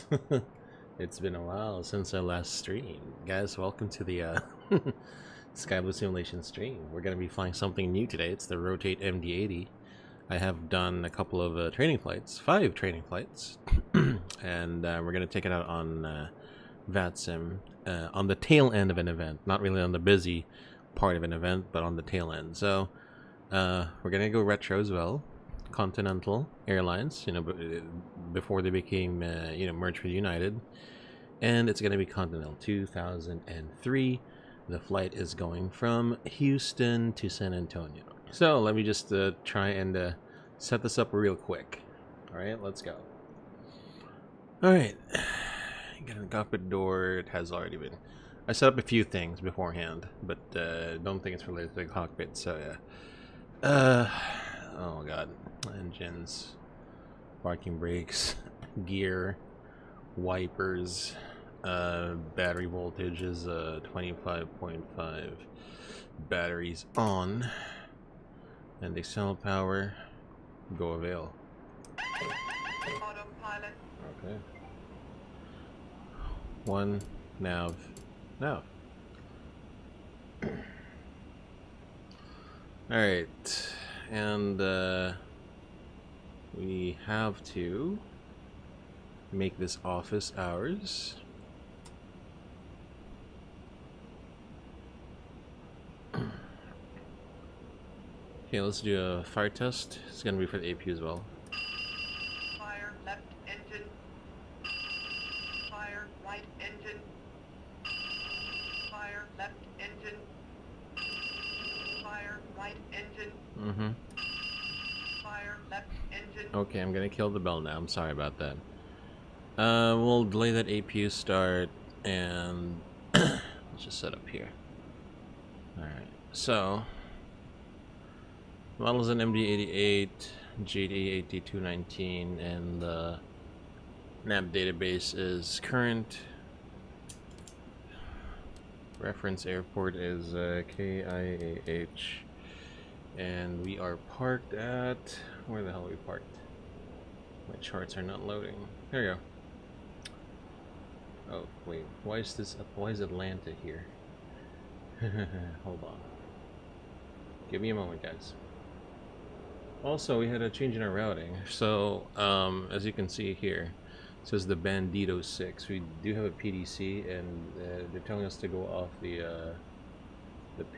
guys. It's been a while since our last stream. Guys, welcome to the Sky Blue Simulation stream. We're going to be flying something new today. It's the Rotate MD-80. I have done a couple of training flights, 5 training flights, and we're going to take it out on VATSIM on the tail end of an event. Not really on the busy part of an event, but on the tail end. So we're going to go retro as well. Continental Airlines, before they became, merged with United, and it's going to be Continental 2003. The flight is going from Houston to San Antonio. So let me just try and set this up real quick. All right, let's go. All right, get in the cockpit door. It has already been. I set up a few things beforehand, but don't think it's related to the cockpit. So yeah. Oh god. Engines, parking brakes, gear, wipers, battery voltage is 25.5, batteries on, and external power, go avail. Autopilot. Okay. 1 nav. Alright, and we have to make this office ours. Okay, let's do a fire test. It's gonna be for the AP as well. Fire left engine. Fire right engine. Fire left engine. Fire right engine. Mm-hmm. Fire left engine. Okay, I'm gonna kill the bell now. I'm sorry about that. We'll delay that APU start, and let's just set up here. Alright, so model's an MD-88, GD8219, and the nav database is current. Reference airport is KIAH, and we are parked at, where the hell are we parked? My charts are not loading. There you go. Oh wait, why is Atlanta here? Hold on. Give me a moment, guys. Also, we had a change in our routing. So, as you can see here, it says the Bandito 6. We do have a PDC, and they're telling us to go off the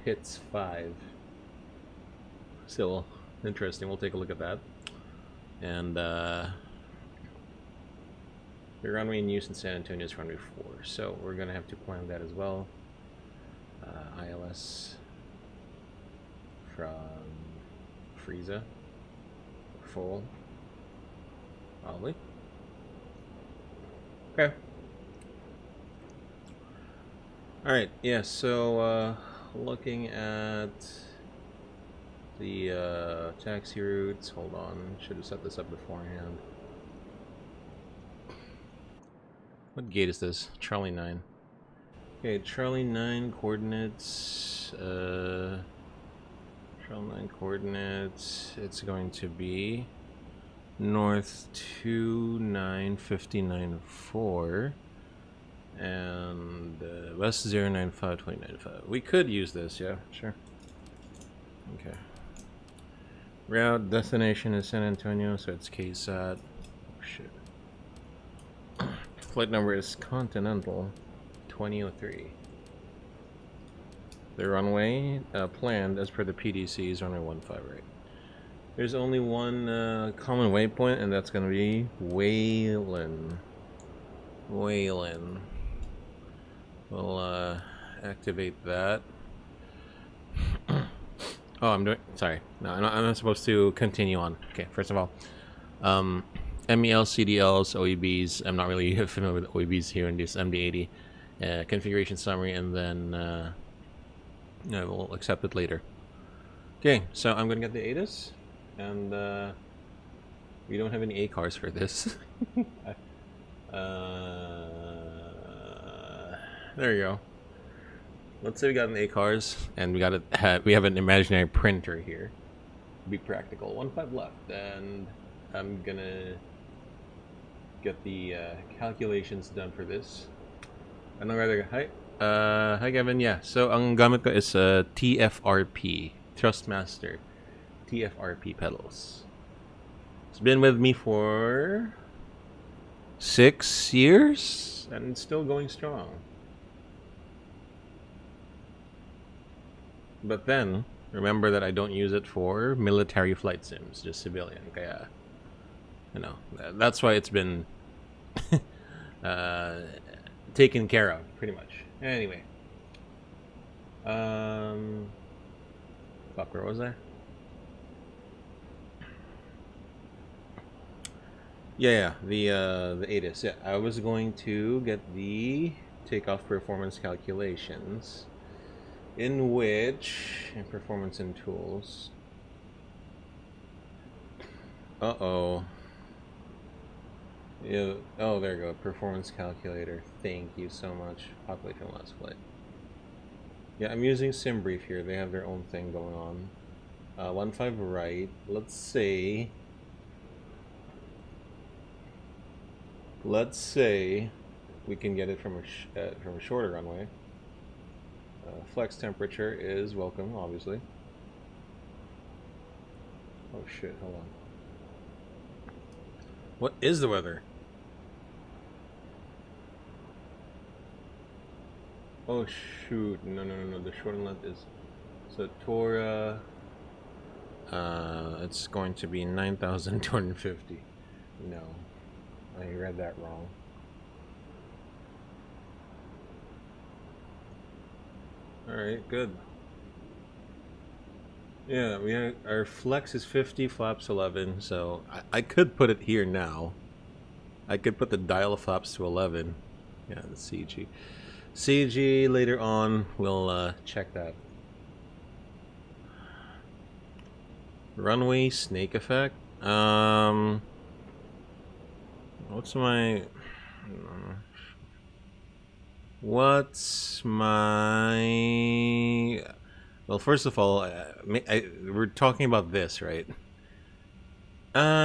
Pitts 5. Still interesting. We'll take a look at that. And the runway in use in San Antonio is runway 4, so we're gonna have to plan that as well. ILS from Frieza, full, probably. Okay. All right. Yeah. So looking at the taxi routes. Hold on. Should have set this up beforehand. What gate is this? Charlie 9. Okay, Charlie 9 coordinates. Charlie 9 coordinates. It's going to be north 29594 and west 0952095. We could use this, yeah, sure. Okay. Route destination is San Antonio, so it's KSAT. Oh shit. Flight number is Continental 2003. The runway planned as per the PDC is runway 15, right? There's only one common waypoint, and that's going to be Wayland. We'll activate that. Oh, I'm doing. Sorry, no, I'm not supposed to continue on. Okay, first of all, MEL, CDLs, OEBs. I'm not really familiar with OEBs here in this MD-80. Configuration summary, and then we'll accept it later. Okay, so I'm gonna get the ATIS, and we don't have any A cars for this. There you go. Let's say we got an A cars, and we have an imaginary printer here. Be practical. 15 left, and I'm gonna get the calculations done for this. Anong rather, hi, hi Kevin, yeah. So ang gamit ko is TFRP, Trustmaster TFRP pedals. It's been with me for 6 years and it's still going strong. But then remember that I don't use it for military flight sims, just civilian. Kaya, you know, that's why it's been taken care of, pretty much. Anyway, fuck, where was I? Yeah, the ATIS. Yeah, I was going to get the takeoff performance calculations, in which performance and tools. Uh-oh. Yeah. Oh, there you go. Performance calculator. Thank you so much. Population last flight. Yeah, I'm using SimBrief here. They have their own thing going on. 1.5 right. Let's say we can get it from a shorter runway. Flex temperature is welcome, obviously. Oh shit! Hold on. What is the weather? Oh shoot! No. The short length is Satora. It's going to be 9,250. No, I read that wrong. All right, good. Yeah, our flex is 50, flaps 11, so I could put it here now. I could put the dial flaps to 11. Yeah, the CG. CG later on, we'll check that. Runway snake effect. What's my... Well, first of all, we're talking about this, right?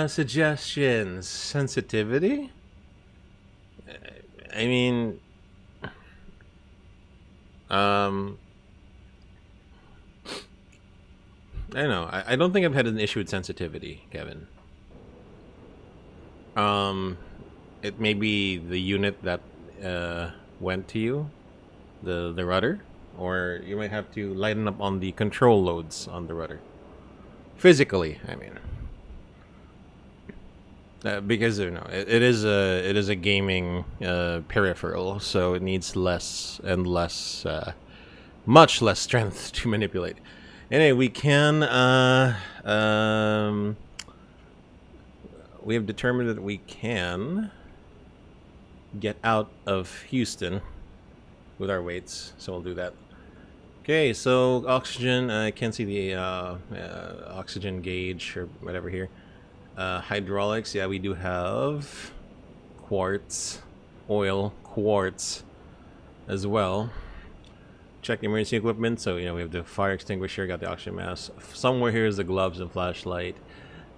Suggestions. Sensitivity? I mean... I don't know. I don't think I've had an issue with sensitivity, Kevin. It may be the unit that went to you, the rudder, or you might have to lighten up on the control loads on the rudder. Physically, I mean, because you know it is a gaming peripheral, so it needs less and less, much less strength to manipulate. Anyway, we can we have determined that we can get out of Houston with our weights, so we'll do that. Okay, so oxygen, I can't see the oxygen gauge or whatever here. Hydraulics, yeah, we do have quartz, oil, quartz as well. Check emergency equipment, so you know we have the fire extinguisher, got the oxygen mask. Somewhere here is the gloves and flashlight,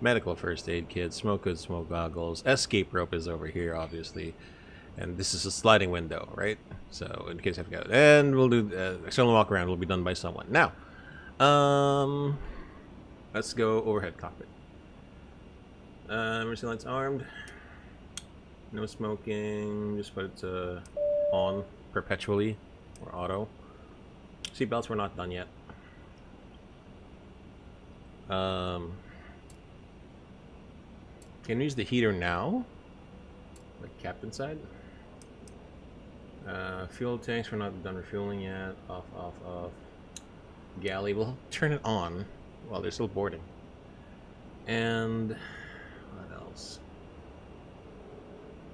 medical first aid kit, smoke goods, smoke goggles. Escape rope is over here, obviously. And this is a sliding window, right? So in case I forgot. And we'll do external walk around will be done by someone. Now, let's go overhead cockpit. Emergency lights armed. No smoking. Just put it on perpetually or auto. Seatbelts were not done yet. Can we use the heater now? Like captain side. Fuel tanks, we're not done refueling yet. Off. Galley, we'll turn it on while they're still boarding. And what else?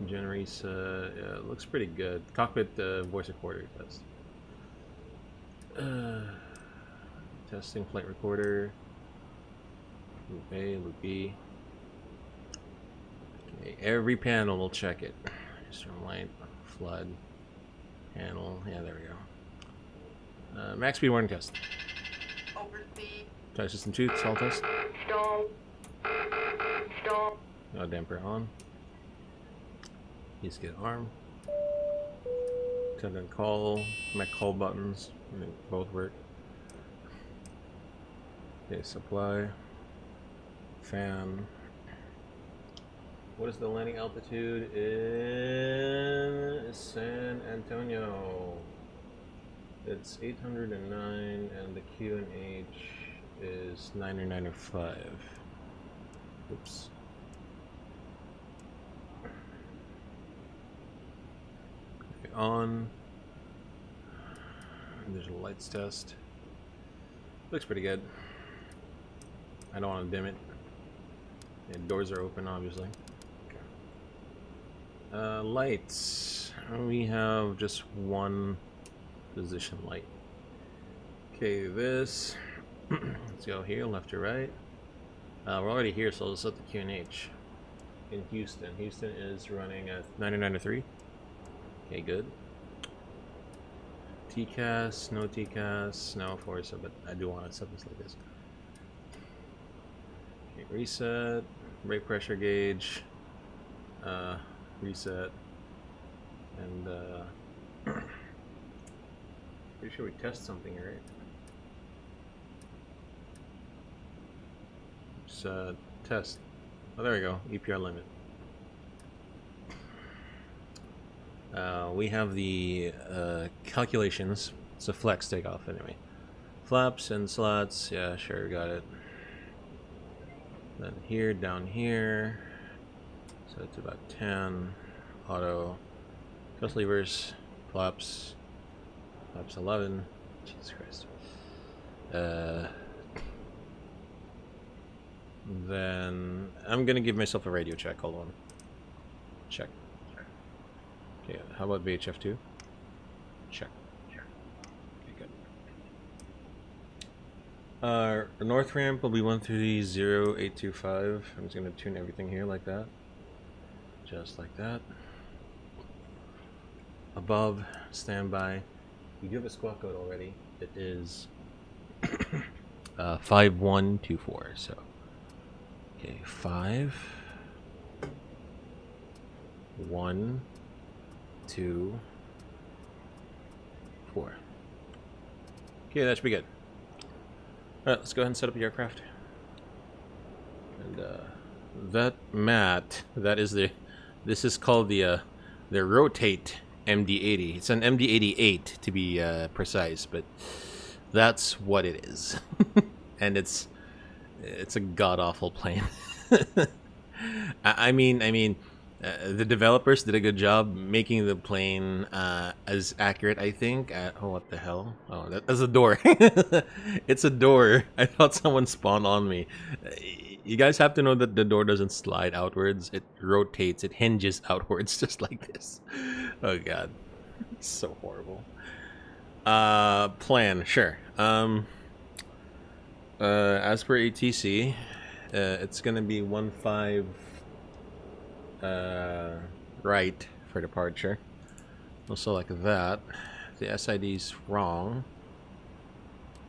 Generates, looks pretty good. Cockpit voice recorder test. Testing flight recorder. Loop A, loop B. Okay, every panel will check it. Just from light, flood, panel. Yeah, there we go. Max speed warning test. Overspeed. Try system 2, stall test. Stall. Damper on. Please get arm. Attendant call. My call buttons. Both work. Okay, supply. Fan. What is the landing altitude in San Antonio? It's 809 and the QNH is 905. Oops. Okay, on. There's a lights test. Looks pretty good. I don't want to dim it. Yeah, doors are open, obviously. Lights. We have just one position light. Okay, this. Let's go here, left to right. We're already here, so let's set the QNH in Houston. Houston is running at 993. Okay, good. TCAS, no TCAS, no force, but I do want to set this like this. Okay, reset, brake pressure gauge, reset, and pretty sure we test something, right? Just test. Oh, there we go. EPR limit. We have the calculations. It's a flex takeoff anyway. Flaps and slots. Yeah, sure, got it. Then here, down here. So it's about 10. Auto. Thrust levers. Flaps. Flaps 11. Jesus Christ. Then I'm gonna give myself a radio check. Hold on. Check. Okay, how about VHF2? Check. Okay, good. North ramp will be 130.825. I'm just gonna tune everything here like that. Just like that. Above, standby. We do have a squawk code already. It is 5124. So, okay, 5, 1, 2, 4. Okay, that should be good. Alright, let's go ahead and set up the aircraft. And that mat, that is this is called the Rotate MD-80. It's an MD-88 to be precise, but that's what it is. And it's a god-awful plane. I mean, the developers did a good job making the plane as accurate, I think. Oh, what the hell? Oh, that's a door. It's a door. I thought someone spawned on me. You guys have to know that the door doesn't slide outwards. It rotates. It hinges outwards just like this. Oh, God. It's so horrible. Plan. Sure. As per ATC, it's going to be 15... right for departure. Also like that. The SID's wrong,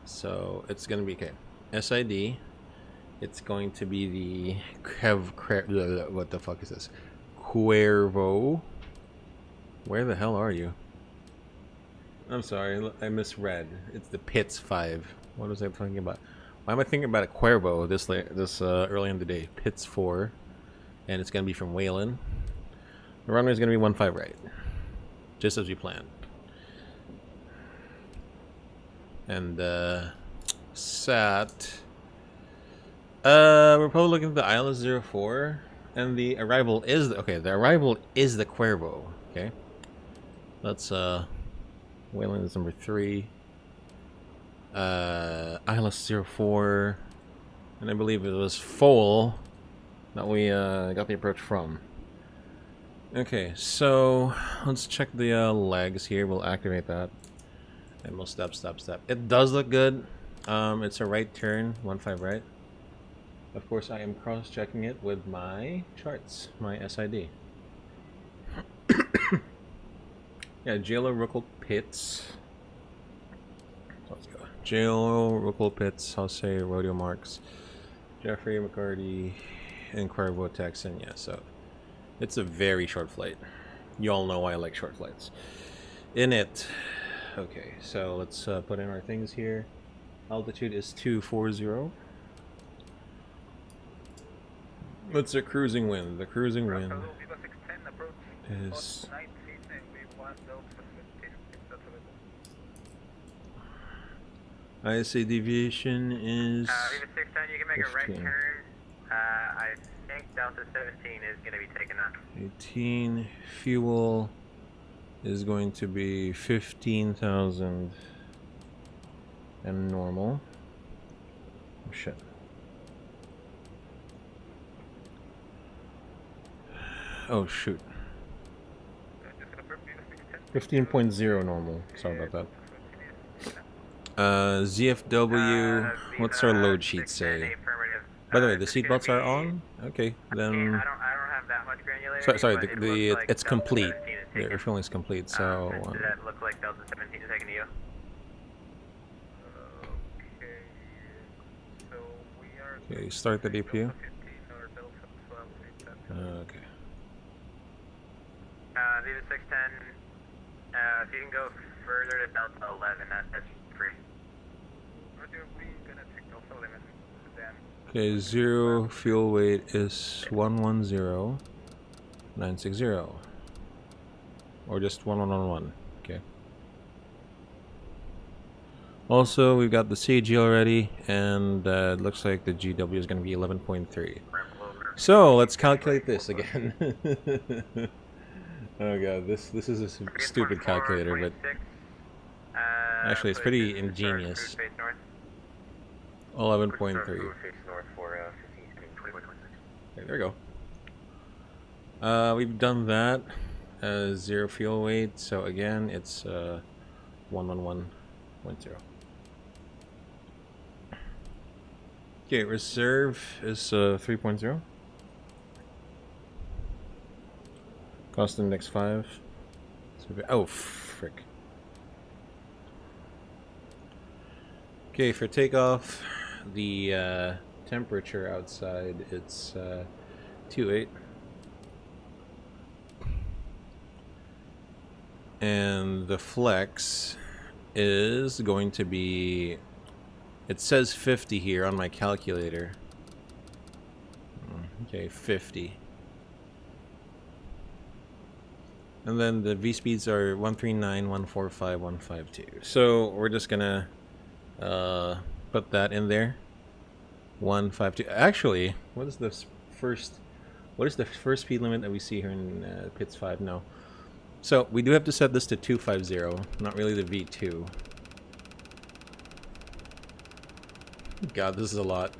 so it's gonna be okay. SID, it's going to be the what the fuck is this? Cuervo. Where the hell are you? I'm sorry, I misread. It's the Pitts 5. What was I thinking about? Why am I thinking about a Cuervo this early in the day? Pitts 4. And it's going to be from Wayland. The runway is going to be 15 right. Just as we planned. And, SAT. We're probably looking at the ILS-04. And the arrival is... the arrival is the Cuervo. Okay. That's, Wayland is number 3. ILS-04. And I believe it was full that we got the approach from. Okay, so let's check the legs here. We'll activate that, and we'll step. It does look good. It's a right turn, 15 right. Of course, I am cross-checking it with my charts, my SID. Yeah, JLO Ruckle Pitts. Let's go. JLO Ruckle Pitts. I'll say Rodeo Marks. Jeffrey McCarty. And Cuervo Texan, yeah, so it's a very short flight. You all know why I like short flights. In it. Okay, so let's put in our things here. Altitude is 240. What's the cruising wind? The cruising wind is... I say deviation is... Viva 610, you can make 15. A right turn. I think Delta 17 is going to be taken up. 18. Fuel is going to be 15,000 and normal. Oh shit. Oh shoot. 15.0 normal. Sorry about that. ZFW, what's our load sheet say? By the way, the seatbelts are on? Okay, then... I don't have that much granularity. Sorry, it's complete. The refueling is complete, so... Does that look like Delta 17 is taking to you? Okay, start the DPU. Okay. Viva 610, if you can go further to Delta 11, that's free. Okay, 0 fuel weight is 110960. Or just 1111. Okay. Also, we've got the CG already, and it looks like the GW is going to be 11.3. So, let's calculate this again. Oh god, this is a stupid calculator, but actually it's pretty ingenious. 11.3. Okay, there we go. We've done that. 0 fuel weight, so again it's 111.0. Okay, reserve is 3.0. Cost index 5. Oh, frick. Okay, for takeoff, the temperature outside, it's 28. And the flex is going to be, it says 50 here on my calculator. Okay, 50. And then the V speeds are 139, 145, 152. So we're just gonna put that in there. 152. Actually, what is the first speed limit that we see here in Pits 5? No. So we do have to set this to 250, not really the V2. God, this is a lot.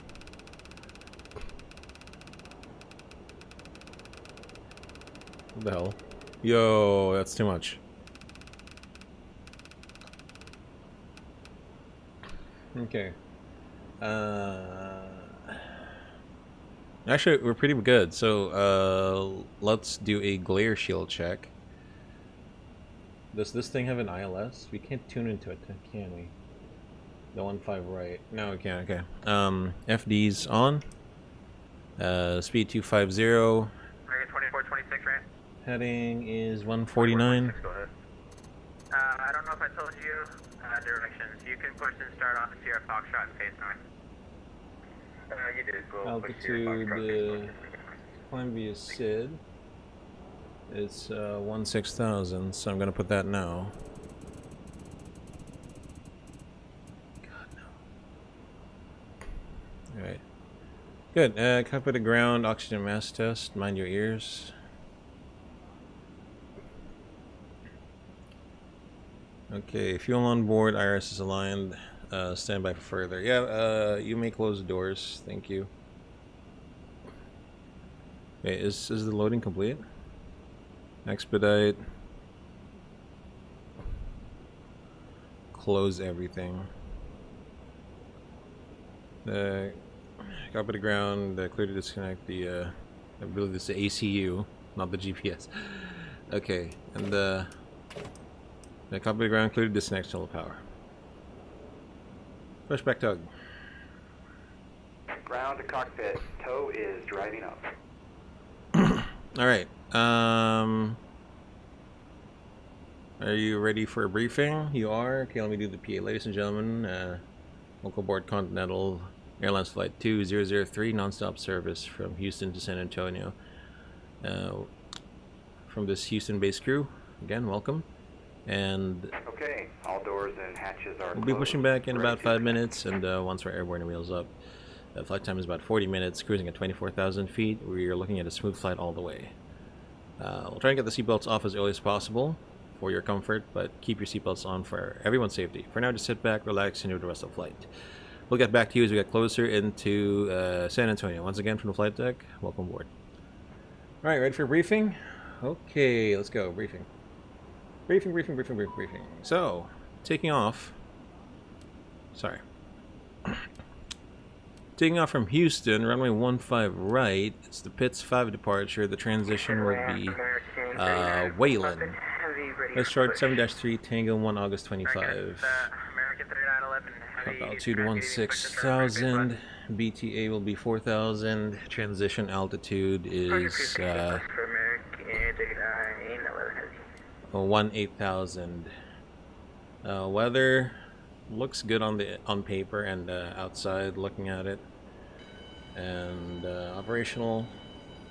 What the hell? Yo, that's too much. Okay. Actually, we're pretty good. So, let's do a glare shield check. Does this thing have an ILS? We can't tune into it, can we? The 1.5 right. No, we can't. Okay. FD's on. Speed 250. 2426, right? Heading is 149. I don't know if I told you directions. You can push and start off Sierra Foxtrot and face north. You did. Altitude, climb via SID. It's 16,000, so I'm gonna put that now. God no. All right. Good. Copy to ground. Oxygen mass test. Mind your ears. Okay, fuel on board, IRS is aligned, stand by for further. Yeah, you may close the doors, thank you. Okay, is the loading complete? Expedite. Close everything. Copy to ground, clear to disconnect the, I believe this is the ACU, not the GPS. Okay, and copy to ground, clear to disconnect solar power. Push back tug. Ground to cockpit, tow is driving up. Alright, Are you ready for a briefing? You are? Okay, let me do the PA. Ladies and gentlemen, local board Continental Airlines Flight 2003, non-stop service from Houston to San Antonio. From this Houston-based crew, again, welcome. And okay, all doors and hatches are we'll be pushing back in Ready about to 5 minutes, and once we're airborne and wheels up, flight time is about 40 minutes, cruising at 24,000 feet. We are looking at a smooth flight all the way. We'll try and get the seatbelts off as early as possible for your comfort, but keep your seatbelts on for everyone's safety. For now, just sit back, relax, and enjoy the rest of the flight. We'll get back to you as we get closer into San Antonio. Once again, from the flight deck, welcome aboard. All right, ready for briefing? Okay, let's go. Briefing. Briefing. So, taking off. Sorry. Taking off from Houston, runway 15 right. It's the Pitts 5 departure. The transition will be Wayland. Let's start 7-3 Tango 1 August 25. Altitude 16,000. BTA will be 4,000. Transition altitude is 18,000. Weather looks good on paper and outside looking at it. And operational.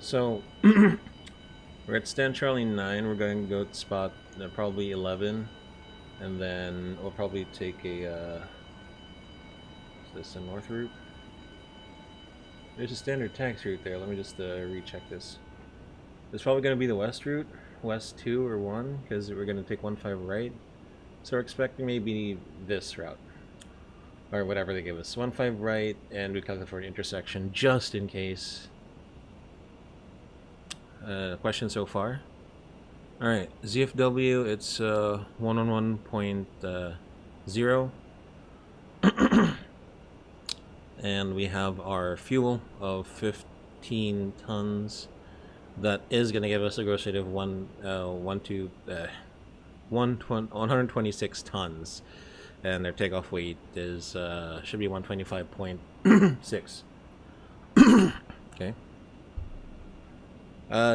So we're at stand Charlie 9. We're going to go to spot probably 11, and then we'll probably take a is this a north route? There's a standard tax route there. Let me just recheck this. It's probably going to be the west route, west 2 or 1, because we're going to take 15 right. So we're expecting maybe this route, or whatever they give us. 15 right, and we calculate for an intersection just in case. Question so far? Alright, ZFW, it's 111.0. And we have our fuel of 15 tons. That is going to give us a gross rate of 126 tons. And their takeoff weight is should be 125.6. Okay.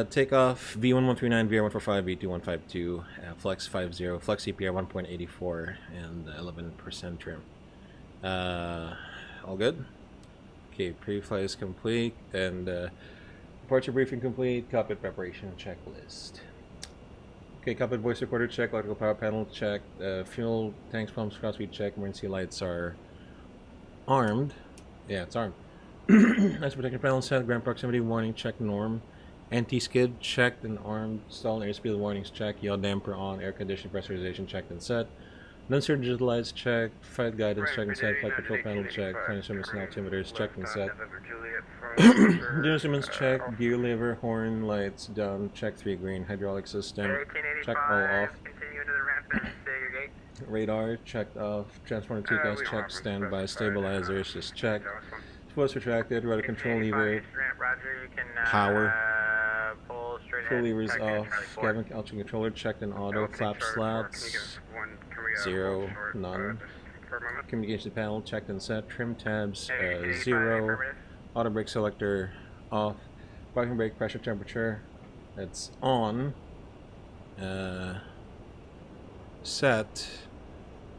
Takeoff V1139, VR145, V2152, Flex 50, Flex CPR 1.84, and 11% trim. All good? Okay, pre-flight is complete, and departure briefing complete, cockpit preparation checklist. Okay, cockpit voice recorder check, electrical power panel check, fuel tanks, pumps, cross speed check, emergency lights are armed. Yeah, it's armed. Nice protection panel set, ground proximity warning check norm. Anti-skid checked and armed. Stall and airspeed warnings checked. Yaw damper on. Air condition pressurization checked and set. Non-surge digital lights checked. Flight guidance checked and set. Flight control panel checked. Flight instruments and altimeters checked and set. Gear instruments checked. Gear lever, horn, lights done. Check 3 green. Hydraulic system check all off. Radar checked off. Transponder TCAS checked. Standby. Stabilizers just checked. Force retracted. Rudder control lever. Power. Control levers off. Cabin altitude controller checked in auto. Flap slats 0, none. Communication panel checked and set. Trim tabs 0. Auto brake selector off. Parking brake pressure temperature it's on. Set.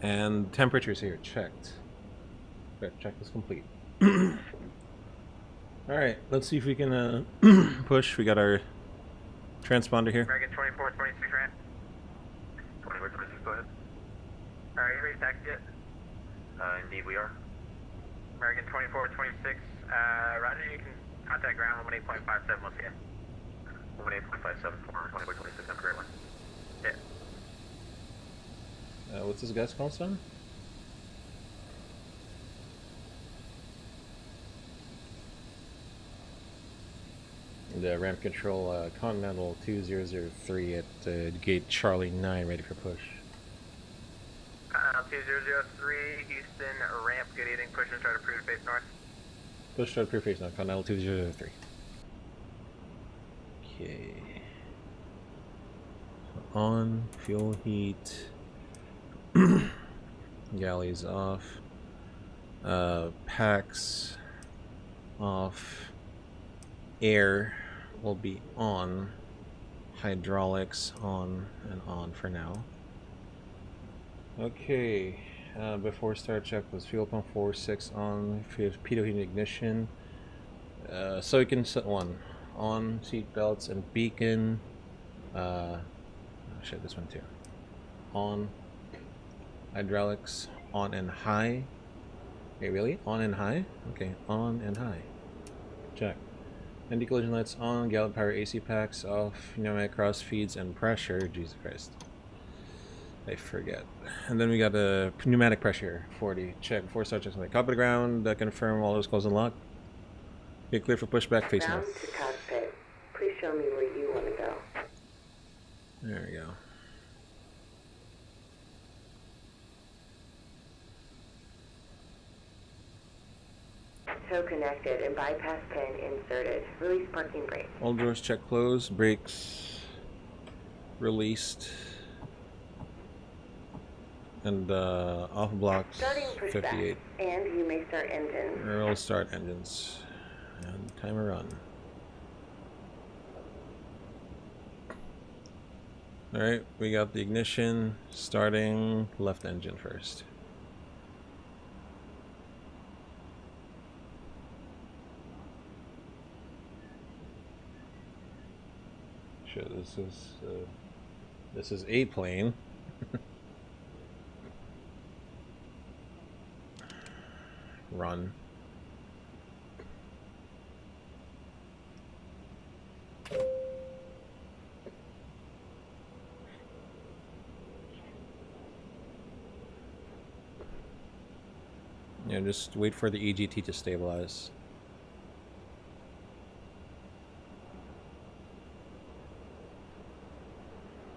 And temperatures here checked. Check is complete. Alright, let's see if we can push. We got our transponder here. American 2426 ramp. 2426, go ahead. Are you ready to taxi yet? Indeed we are. American 2426, Roger, you can contact ground 18.57 once again. 18.57 for 2426, I'm correct one. Yeah. What's this guy's call sign? The ramp control Continental 2003 at gate Charlie 9, ready for push. 2003, Houston, ramp, good evening, push and start approved, face north. Push start approved, face north, Continental 2003. Okay. On, fuel heat, galleys off, packs off, air will be on, hydraulics on and on for now. Okay, before start check was fuel pump 46 on, pitot heating ignition. So you can set one on, seat belts and beacon. Oh shit, this one too. On, hydraulics on and high. Wait, really? On and high? Okay, on and high. Check. Anti-collision lights on, gallop power AC packs off, pneumatic cross feeds and pressure. Jesus Christ. I forget. And then we got the pneumatic pressure 40. Check before start checks. Top of the ground, confirm all those closed and locked. Get clear for pushback face Ground north. to cockpit. Please show me where you want to go. There we go. Tow connected and bypass pin inserted. Release parking brake. All doors check closed. Brakes released. And off blocks Starting pushback. 58. And you may start engine. We'll start engines. And timer run. Alright, we got the ignition starting left engine first. Sure, this is a plane. Run. Yeah, just wait for the EGT to stabilize.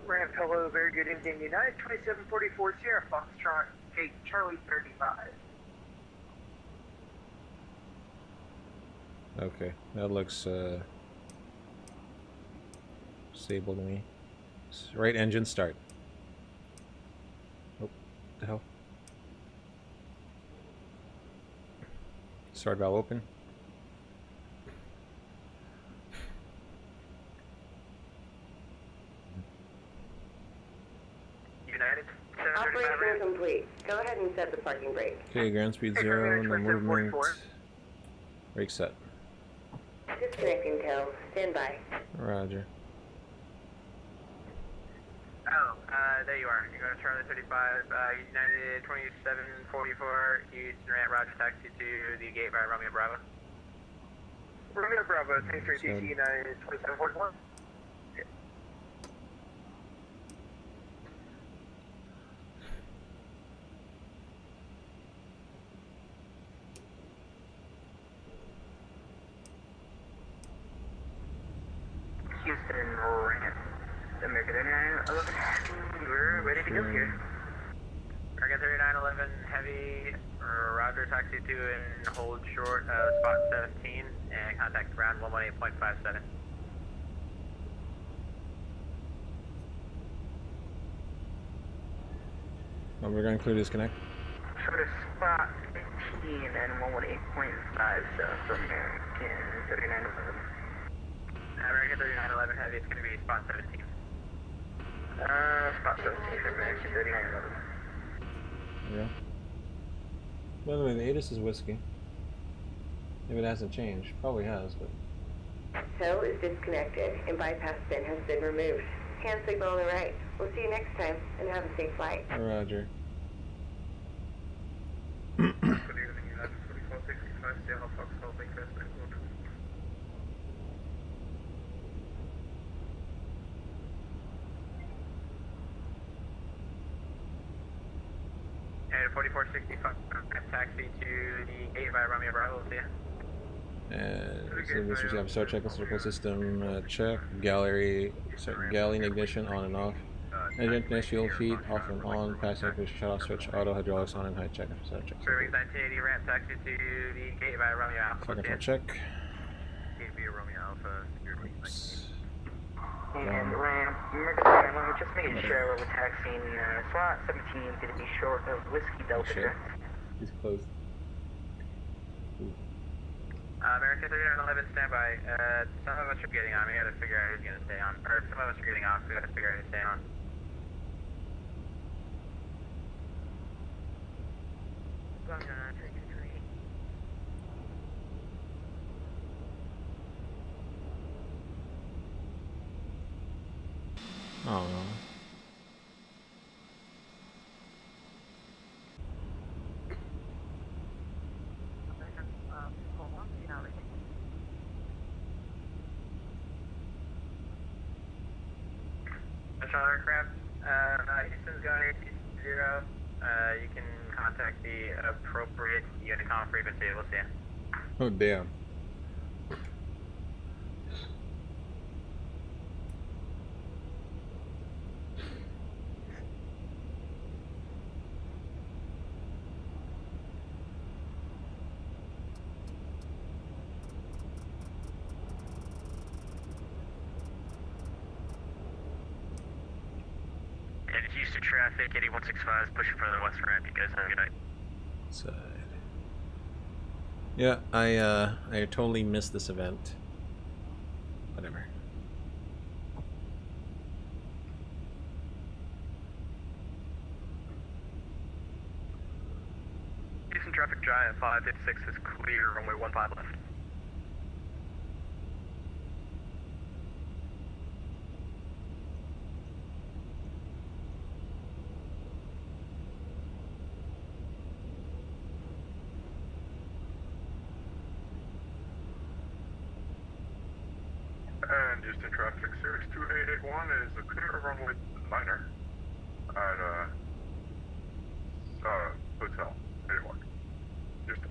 Ramp, hello, very good evening. United 2744 Sierra Foxtrot, Kate Charlie 35. Okay, that looks stable to me. Right engine start. Oh, the hell. Start valve open. United Operation complete. Go ahead and set the parking brake. Okay, ground speed 0, no movement. Brake set. Disconnecting tow. Stand by. Roger. Oh, there you are. You're going to Charlie 35, United 2744, Houston ramp, Roger, taxi to the gate by Romeo Bravo. Romeo Bravo, 23 TC, United 2741. Houston ramp, American 3911, we're ready to go here. American 3911 heavy, Roger, taxi to and hold short spot 17 and contact ground 118.57. We're going to clear disconnect. Short of spot 15 and 118.5 south American 3911. American 3911 heavy, it's going to be spot 17. Spot 17 for American 3911. Yeah. By the way, the ATIS is whiskey. If it hasn't changed, probably has, but. Tow is disconnected and bypass pin has been removed. Hand signal on the right. We'll see you next time and have a safe flight. Roger. Good evening, United 4465, Sierra Foxtrot, Lake West, Vancouver. And 4465, taxi to the gate by Romeo Bravo, see ya. And so this is have start check and circle system check. Gallery, galley ignition on and off. Engine next fuel feed off and on. Passenger shut off switch. Auto hydraulics on and high check. Start check. Fairwings 1980 ramp, taxi to the gate by Romeo Alpha. Second full check. Gate via Romeo Alpha, security. Oops. And ramp, let me just making sure we're taxiing slot 17 is going to be short of Whiskey Delta. Shit. He's closed. American 3911, standby. Some of us are getting on. We gotta figure out who's gonna stay on. Or some of us are getting off. We gotta figure out who's staying on. going on 323. Oh no. National aircraft, Houston's going 820. You can contact the appropriate Unicom frequency. We'll see you. Oh damn. And Houston traffic, 8165 is pushing for the west ramp. You guys have a good night. Side. Yeah, I totally missed this event. Whatever. Houston traffic, Giant 556 is clear, runway 15 left. And Houston traffic, Series 2881 is a clear runway 9er at Hotel 81. Houston.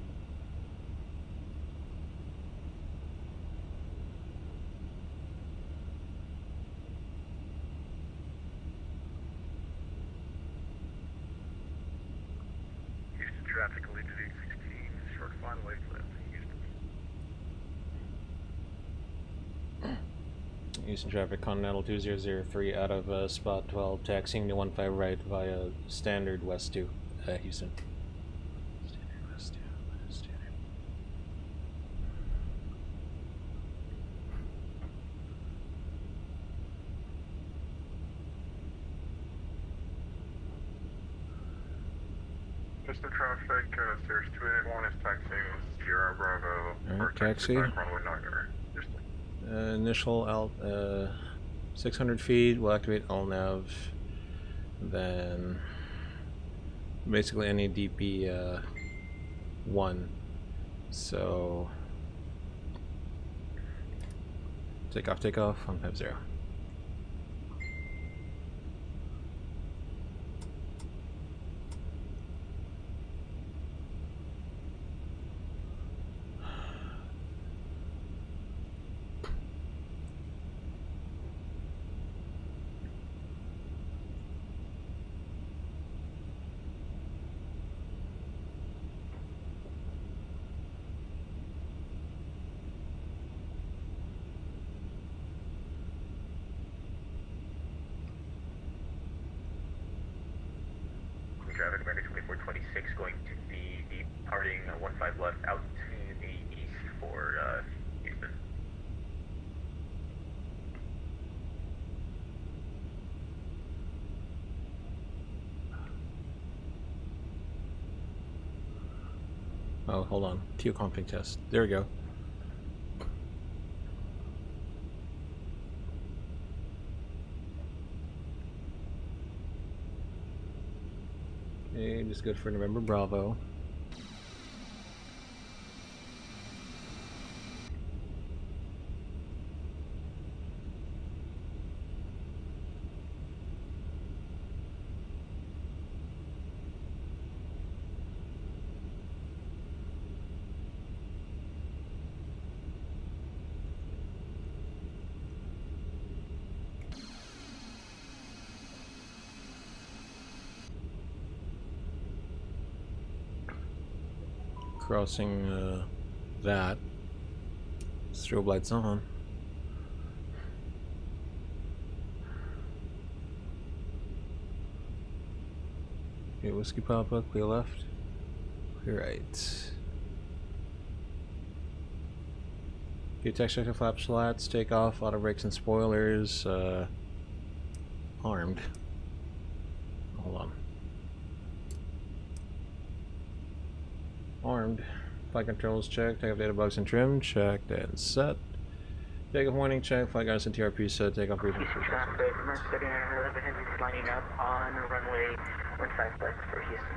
Houston traffic, Allegiant 816, short final left Houston. Houston traffic, Continental 2003 out of spot 12, taxiing to 15 right via standard west to Houston. Standard west to standard. Houston traffic, Series 2881 is taxiing Sierra Bravo. Alright, taxi. Back runway 9er. Houston. Initial alt 600 feet, we'll activate all nav, then basically any DP 1, so take off 150. Traffic, American 2426 going to be departing 15 left out to the east for Houston. Oh, hold on. TO config test. There we go. Okay, just good for November Bravo. Crossing that. Strobe lights on. Okay, whiskey papa, clear left, clear right. Okay, text checker, flap slats, take off, auto brakes and spoilers, armed. Hold on. Armed. Flight controls check. Takeoff data box and trim. Checked and set. Takeoff warning check. Flight guidance and TRP set. Takeoff briefing. Traffic, Merck 3911 Henry's lining up on runway 15 left for Houston.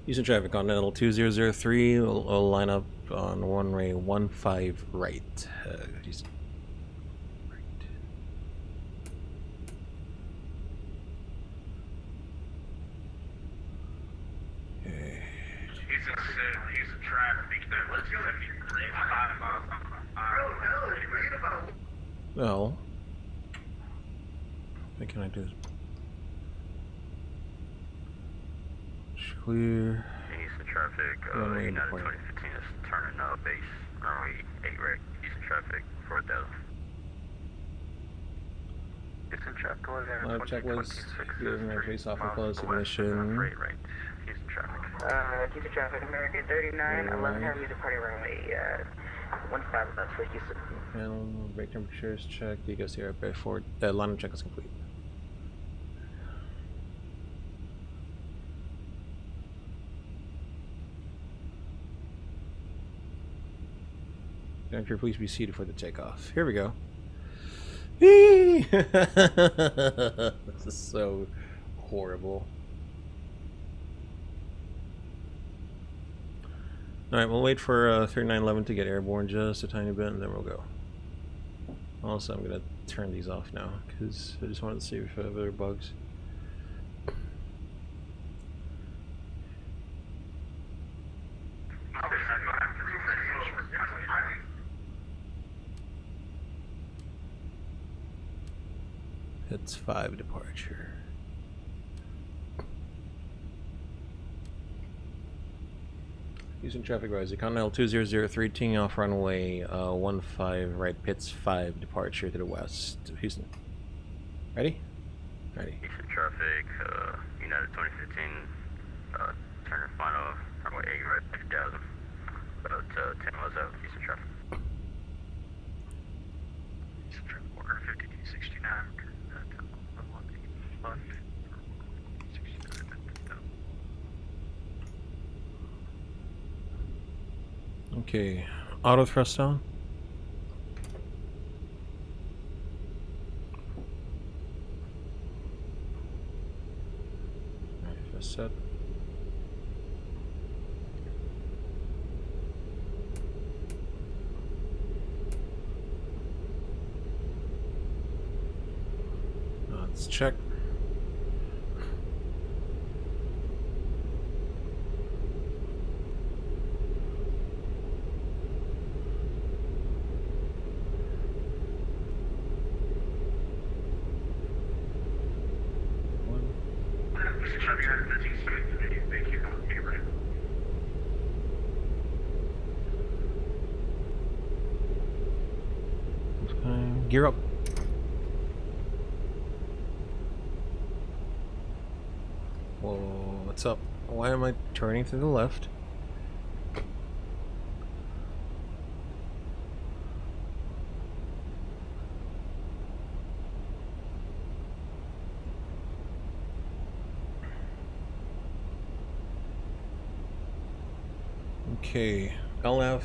Houston traffic, Continental 2003 will line up on runway 15 right. Houston. Right. Okay. Houston traffic. Let's go. 5 miles an hour. Well, what can I do? Clear. Houston traffic, United 2015 is turning base, runway 8 right. Houston traffic, 4000. Houston traffic, Live checklist. Giving our face off and close ignition. Right. Houston traffic. Houston traffic, American 3911 Heavy departing runway 15 left for Houston. Panel, brake temperatures checked. You go see right before. Line check is complete. Director, please be seated for the takeoff. Here we go. This is so horrible. Alright, we'll wait for 3911 to get airborne just a tiny bit and then we'll go. Also, I'm going to turn these off now because I just wanted to see if I have other bugs. It's 5 departure. Houston traffic rising. Continental 2003 teeing off runway 15 right, pits 5 departure to the west. Houston. Ready? Ready. Houston traffic, United 2015, turn final runway 8 right, 2000. About 10 miles out, Houston traffic. Houston traffic, order 5269. Okay, auto thrust on. Alright, thrust set. Let's check. Gear up. Whoa, what's up? Why am I turning to the left? Okay, LF.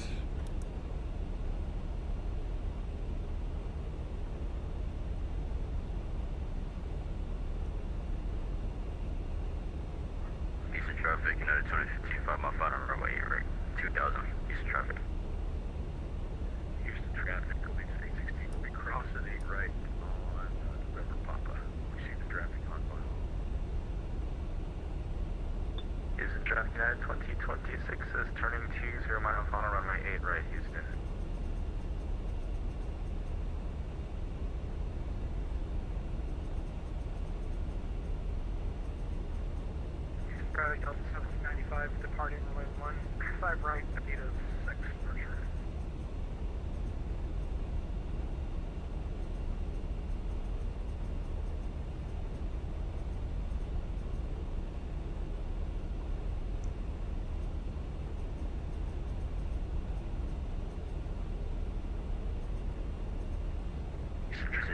Traffic, United 2015, 5 mile final runway 8 right, 2000, Houston traffic. Houston traffic, going 316, will be crossing 8 right on November Papa. We see the traffic on file. Houston traffic, United 2026 is turning to 0 mile final runway 8 right, Houston. Delta 1795 departing runway 15 right, speed of 6 departure.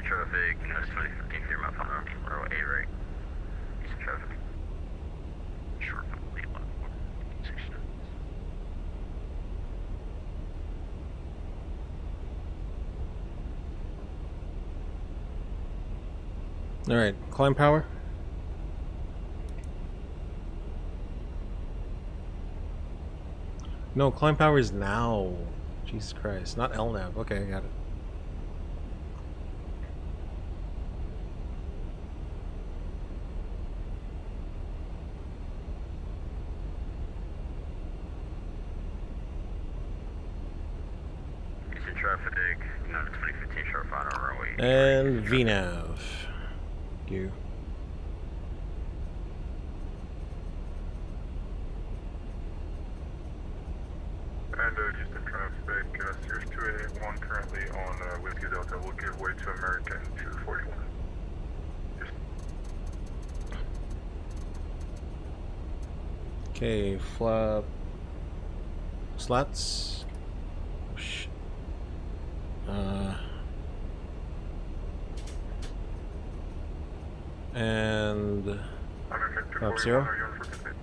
traffic, United 2015, 3 mile final, runway 8 right. Eastern traffic. Short runway 14, 6 Alright, climb power. No, climb power is now. Jesus Christ, not LNAV. Okay, I got it. Eastern traffic, United 2015, short final, runway 8 And VNAV. You. And Houston traffic, Sears 281 currently on Whiskey Delta will give way to American 241. Okay, flap. Slats. Oh, shit. And American Flap 241, zero. are you on for consent?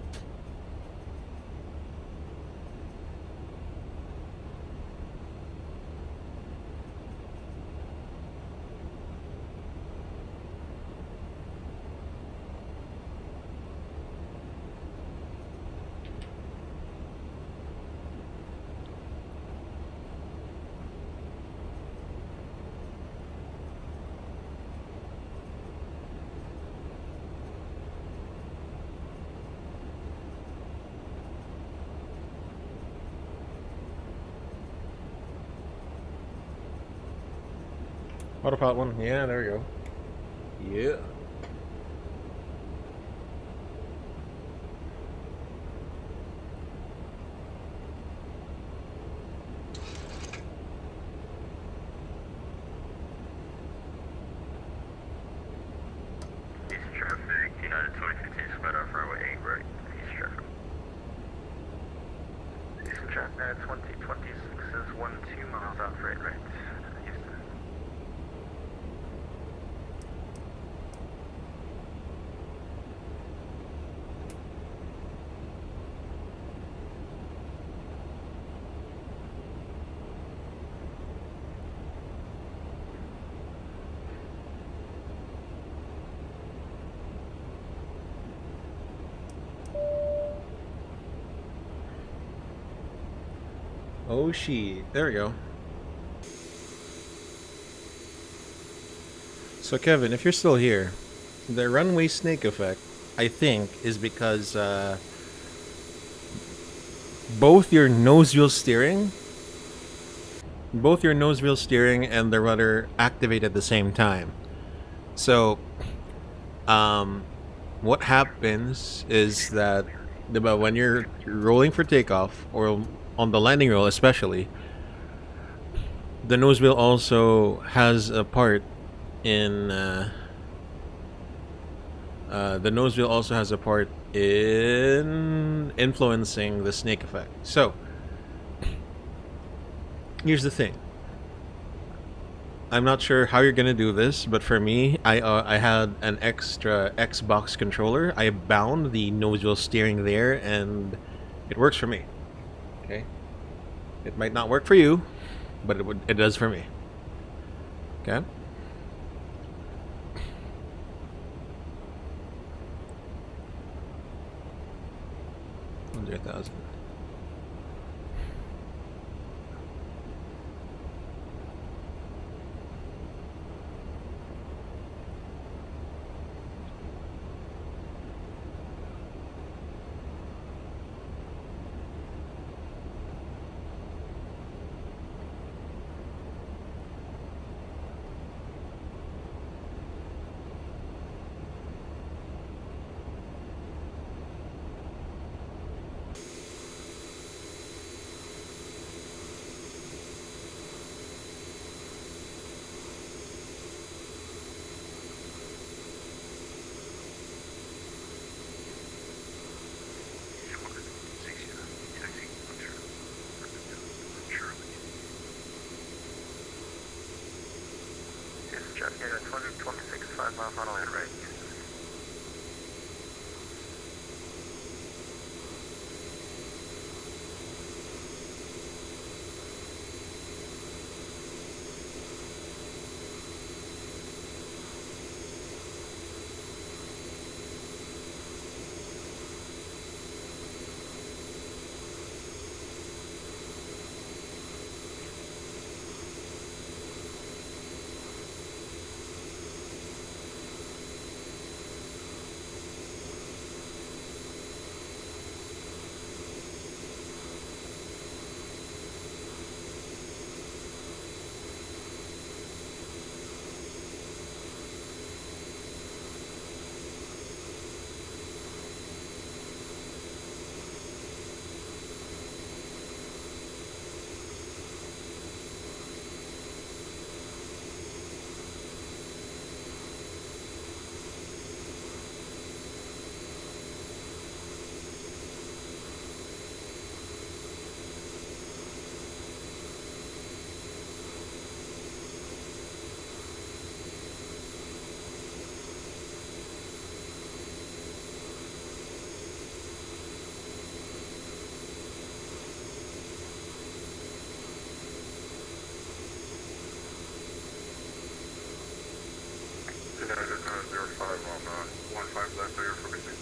Autopilot one. Yeah, there we go. Yeah. Eastern traffic, United 2015, squared off runway 8 right. Eastern traffic. Eastern traffic, 2026 is 12 miles off right. Houston. Oh shit. There we go. So Kevin, if you're still here, the runway snake effect, I think, is because both your nose wheel steering and the rudder activate at the same time. So what happens is that when you're rolling for takeoff, or on the landing roll especially, the nose wheel also has a part in influencing the snake effect. So here's the thing. I'm not sure how you're gonna do this, but for me, I had an extra Xbox controller. I bound the nose wheel steering there, and it works for me. Okay, it might not work for you, but it does for me. Okay. 100,000. Check in at 2026, 5 miles on land, right? United 05 on 15 left there for missing.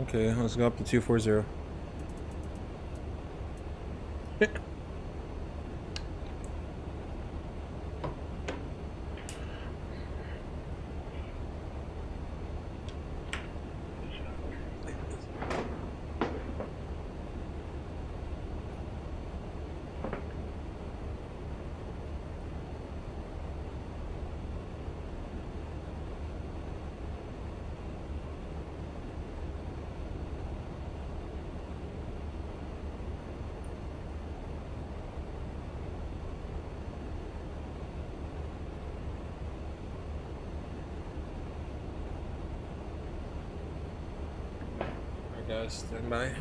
Okay, let's go up to 240. Alright guys, stand by.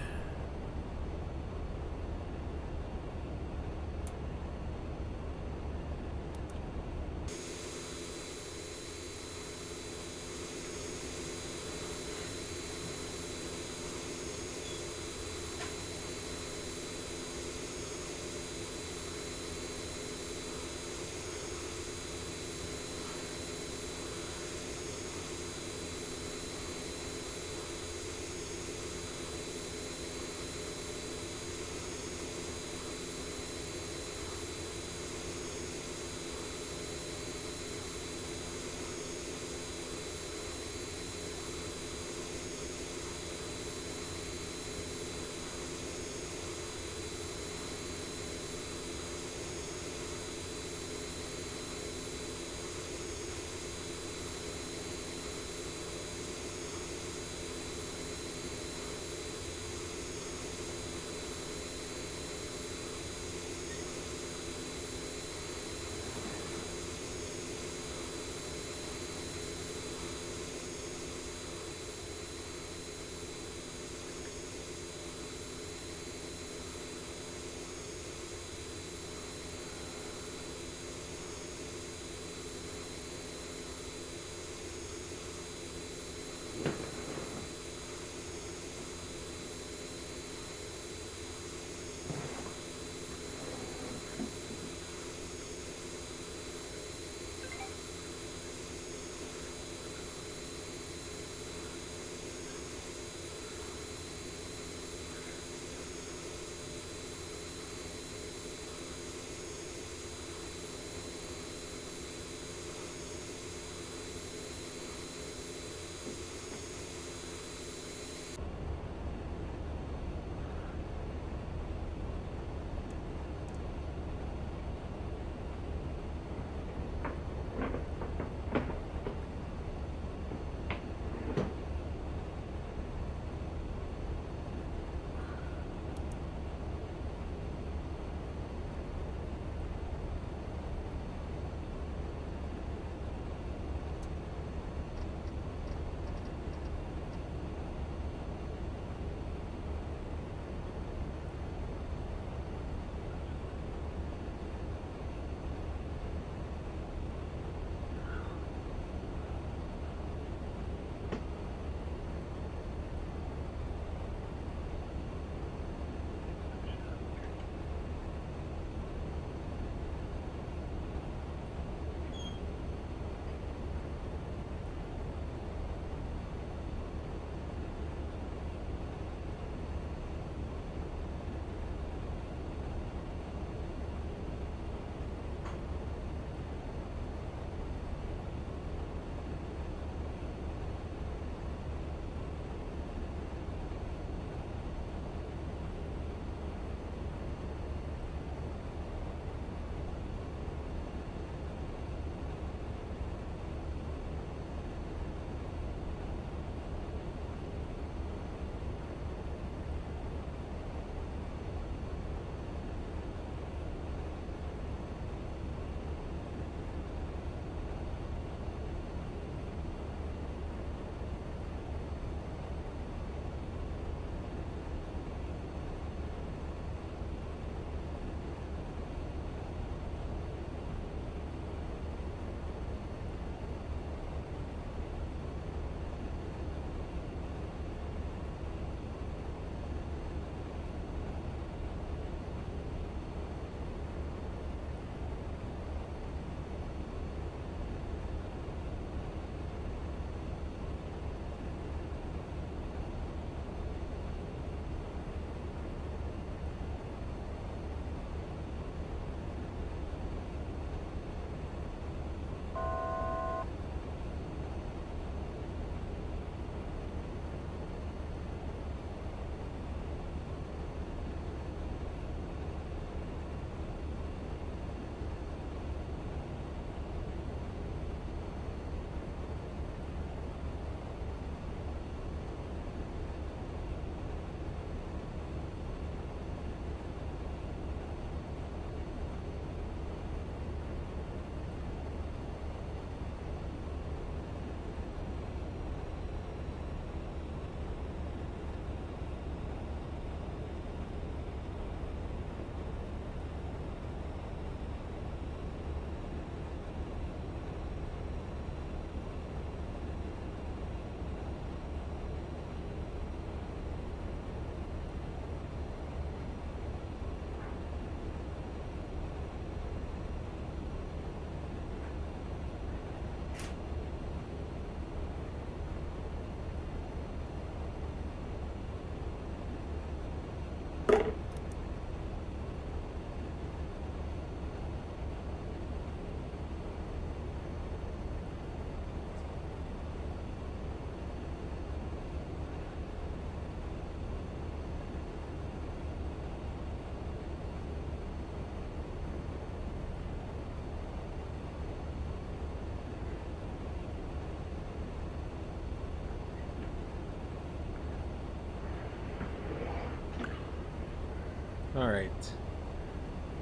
Alright.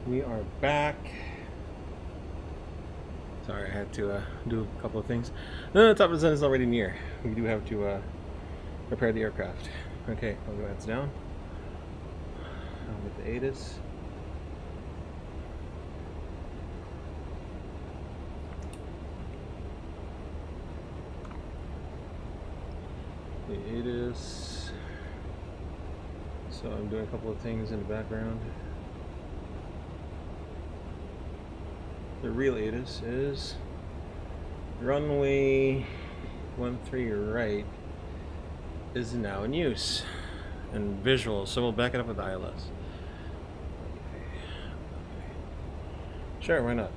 We are back. Sorry, I had to do a couple of things. No, the top of the sun is already near. We do have to prepare the aircraft. Okay, I'll go heads down. I'll get the ATIS. The ATIS. So I'm doing a couple of things in the background. The real ATIS is runway 13 right is now in use and visual, so we'll back it up with the ILS. Okay. Sure, why not?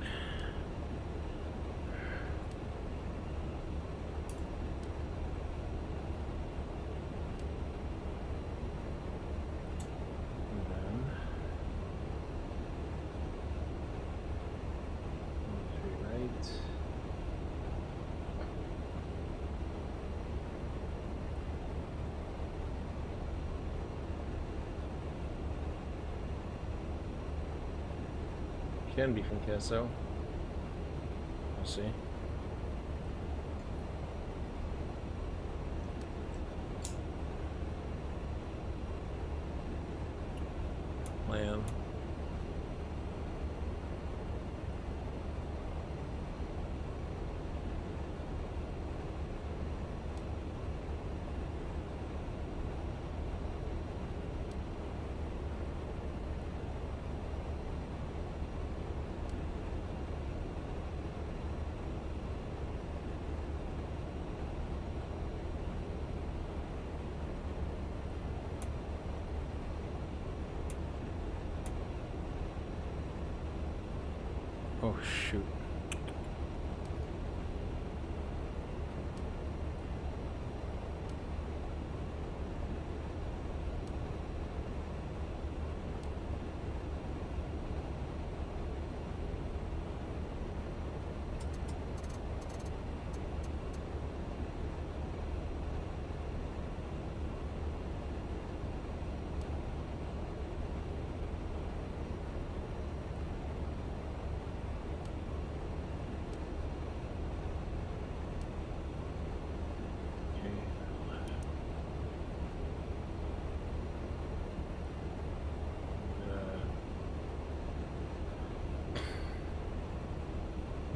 Can be from KSO. We'll see. Land. Oh shoot.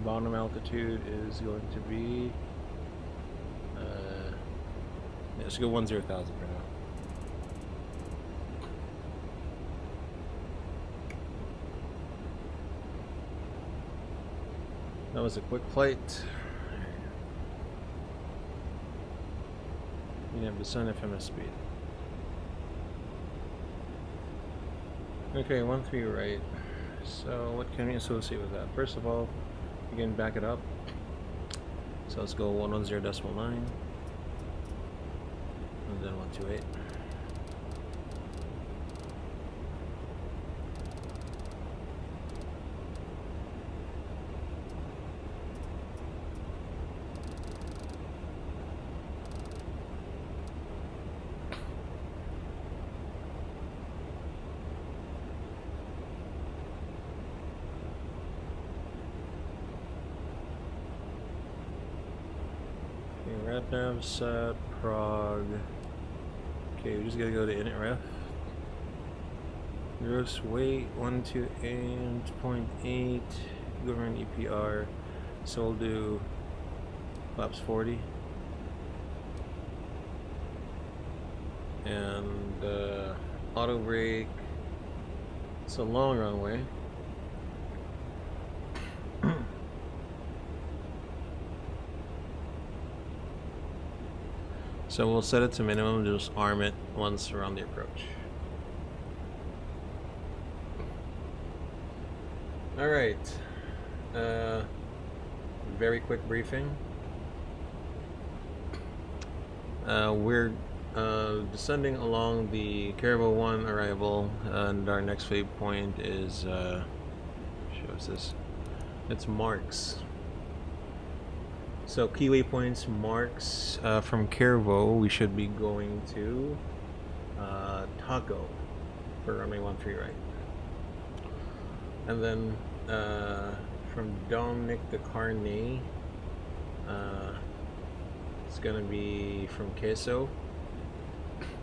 Bottom altitude is going to be let's go 10,000 for now. That was a quick flight. You have the sun FMS speed. Okay, 13 right. So what can we associate with that? First of all, again, back it up. So let's go 110.9 and then 128. Radnav set prog. Okay, we just gotta go to init ref. Gross weight 128.8. Government EPR. So we'll do flaps 40. And auto brake. It's a long runway. So we'll set it to minimum, just arm it once around the approach. Alright. Very quick briefing. We're descending along the Caribou 1 arrival, and our next waypoint is, shows this, it's Marks. So key waypoints, Marks, from Caribou, we should be going to Taco for runway 13 right. And then from Dominic to Carney, it's gonna be from Queso,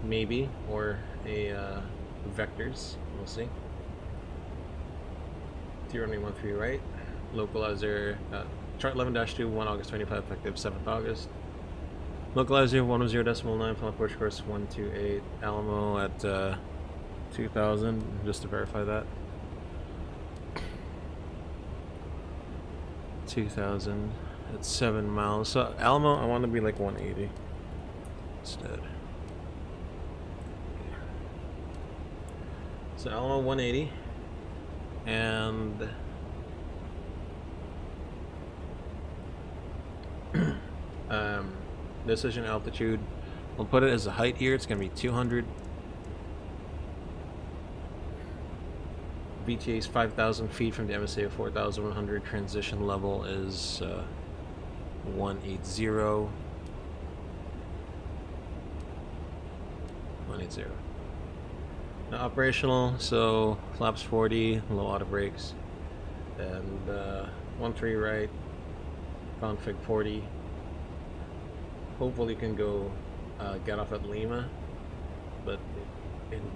maybe, or a Vectors. We'll see. 2running 13 right. Localizer chart 11-2 1 August 25 effective 7th August. Localizer 110.9 final approach course 128 Alamo at 2000 just to verify that. 2000 at 7 miles. So Alamo, I want to be like 180 instead. So Alamo 180 and decision altitude, we'll put it as a height here. It's gonna be 200. VTA is 5,000 feet from the MSA of 4,100. Transition level is 180. 180. Now operational, so flaps 40, low auto brakes, and 13 right, config 40. Hopefully you can go get off at Lima, but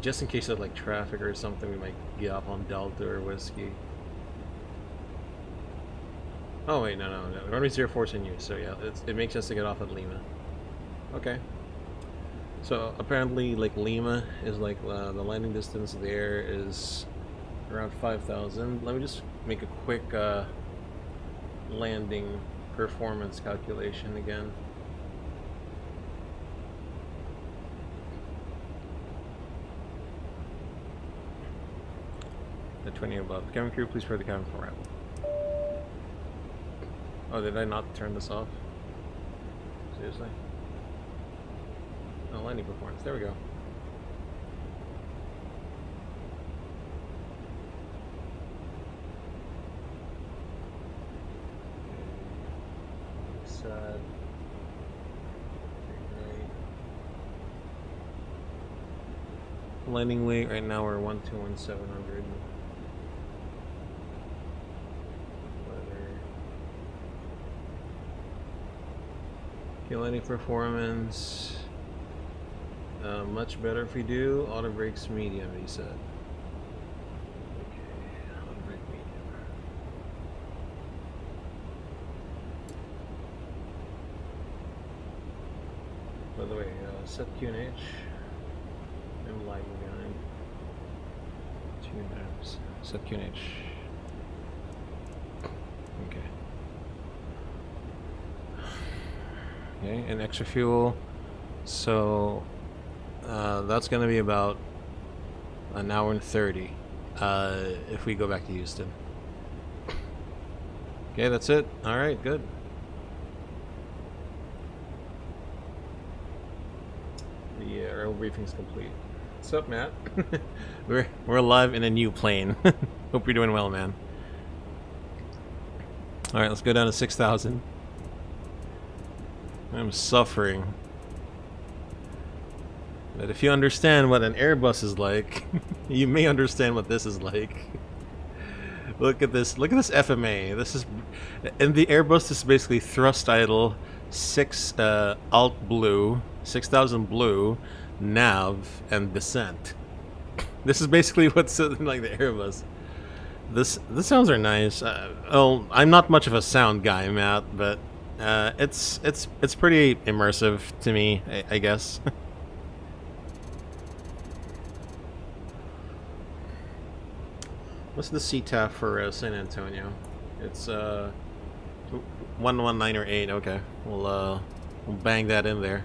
just in case of like traffic or something, we might get off on Delta or Whiskey. Oh wait, no. Runway 04 is in use, so yeah, it makes sense to get off at Lima. Okay. So apparently, like Lima is like the landing distance there is around 5,000. Let me just make a quick landing performance calculation again. At 20 above. Cabin crew, please prepare the cabin for arrival. Oh, did I not turn this off? Seriously? Oh, landing performance. There we go. KIAH-KSAT. Landing weight right now we're 121,700. Okay, landing performance. Much better if we do auto brakes medium, he said. Okay, auto brake medium. By the way, set QNH. I'm lagging behind. 2 times. Set QNH. Okay. Okay, and extra fuel. So that's gonna be about an hour and 30 if we go back to Houston. Okay, that's it. All right, good. The aerial briefing's complete. What's up, Matt? we're live in a new plane. Hope you're doing well, man. All right, let's go down to 6,000. I'm suffering. But if you understand what an Airbus is like, you may understand what this is like. Look at this. Look at this FMA. This is, and the Airbus is basically thrust idle, 6 alt blue, 6,000 blue, nav, and descent. This is basically what's like the Airbus. This sounds are nice. Oh, I'm not much of a sound guy, Matt, but it's pretty immersive to me, I guess. What's the CTAF for San Antonio? It's 119 or 8. Okay, we'll bang that in there.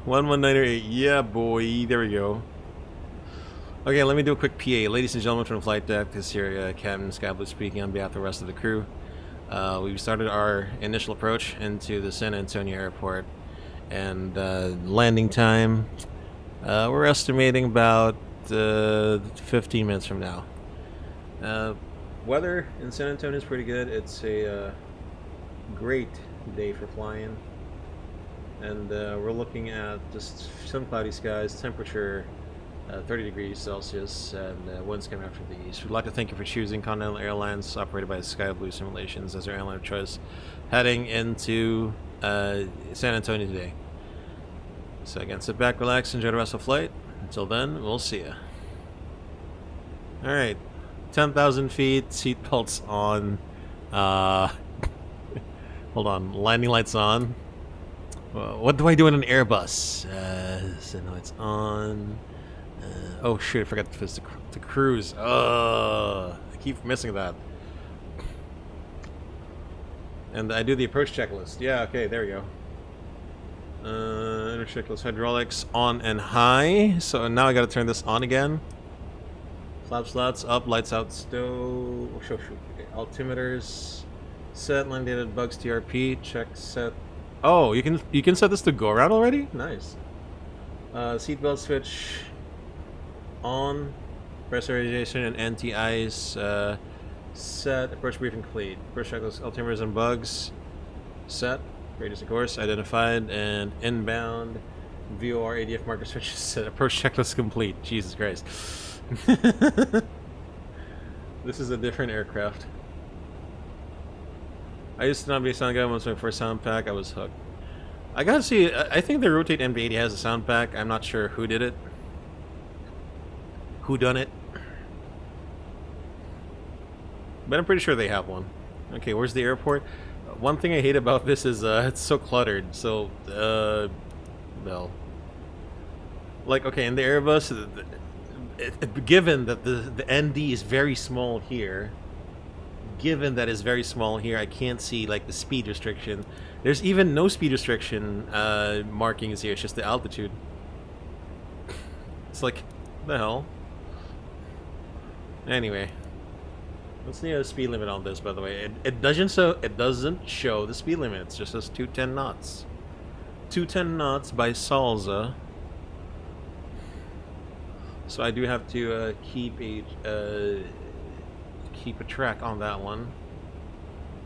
One nine or 8. Yeah, boy. There we go. Okay, let me do a quick PA. Ladies and gentlemen from the flight deck, this here Captain Skyblue speaking on behalf of the rest of the crew. We've started our initial approach into the San Antonio airport, and landing time, we're estimating about 15 minutes from now. Weather in San Antonio is pretty good. It's a great day for flying. And we're looking at just some cloudy skies, temperature 30 degrees Celsius, and winds coming out from the east. We'd like to thank you for choosing Continental Airlines, operated by Sky Blue Simulations, as our airline of choice, heading into San Antonio today. So again, sit back, relax, enjoy the rest of the flight. Until then, we'll see ya. Alright, 10,000 feet, seatbelts on. Hold on, landing lights on. What do I do in an Airbus? So no, it's on. Oh shoot, I forgot to fix the cruise. I keep missing that. And I do the approach checklist. Yeah, okay, there we go. Approach checklist, hydraulics on and high. So now I gotta turn this on again. Flaps up, lights out, stow. Oh, shoot. Okay, altimeters set, landed bugs TRP, check set. Oh, you can set this to go around already? Nice. Seatbelt switch on, pressurization and anti-ice set, approach briefing complete, approach checklist, altimeters and bugs set, radius of course identified, and inbound VOR ADF marker switch set, approach checklist complete. Jesus Christ. This is a different aircraft. I used to not be a sound guy. Once my first sound pack, I was hooked. I gotta see, I think the Rotate MD-80 has a sound pack. I'm not sure who did it. Who done it? But I'm pretty sure they have one. Okay, where's the airport? One thing I hate about this is it's so cluttered. So, well, like, okay, in the Airbus, given that the ND is very small here, I can't see like the speed restriction. There's even no speed restriction markings here. It's just the altitude. It's like, what the hell? Anyway, let's see the speed limit on this. By the way, it doesn't show the speed limit. It's just says 210 knots. 210 knots by Salza. So I do have to keep a track on that one.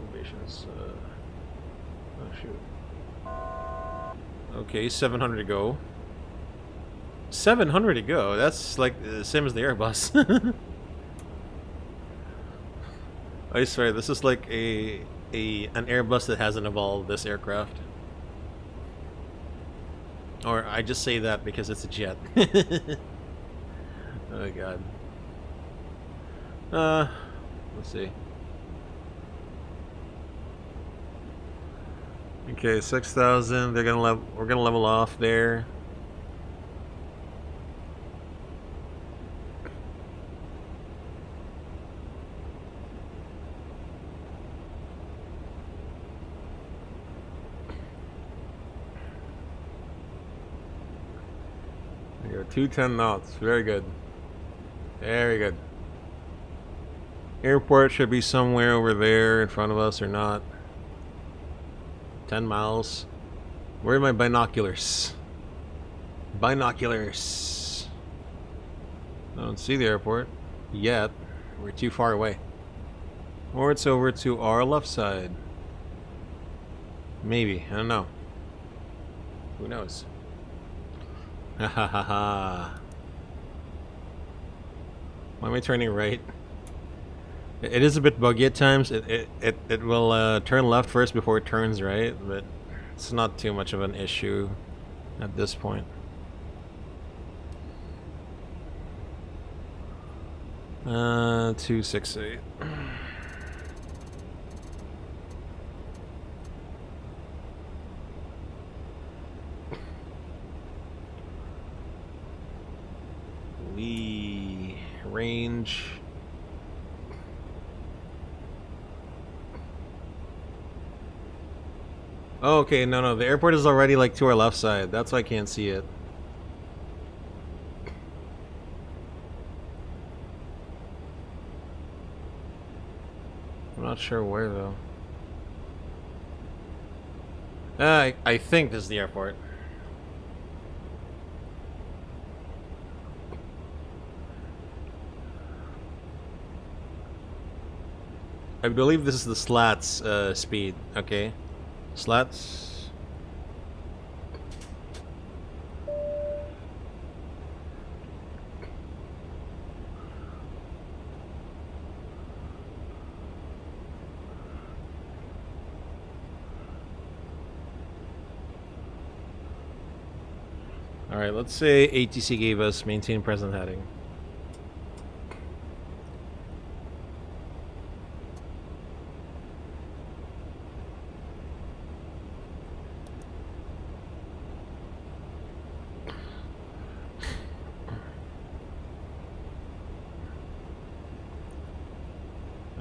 Elevations. Oh shoot. Okay, 700 to go. 700 to go. That's like the same as the Airbus. I swear, this is like an Airbus that hasn't evolved this aircraft. Or I just say that because it's a jet. Oh god. Let's see. Okay, 6,000. We're gonna level off there. There you go, 210 knots. Very good. Very good. Airport should be somewhere over there in front of us or not. 10 miles. Where are my binoculars? Binoculars. I don't see the airport yet. We're too far away. Or it's over to our left side. Maybe. I don't know. Who knows? Ha ha ha ha. Why am I turning right? It is a bit buggy at times. It will turn left first before it turns right, but it's not too much of an issue at this point. 268. Lee range. Oh, okay, no, the airport is already like to our left side. That's why I can't see it. I'm not sure where though. I think this is the airport. I believe this is the slats speed. Okay, slats. Alright, let's say ATC gave us maintain present heading.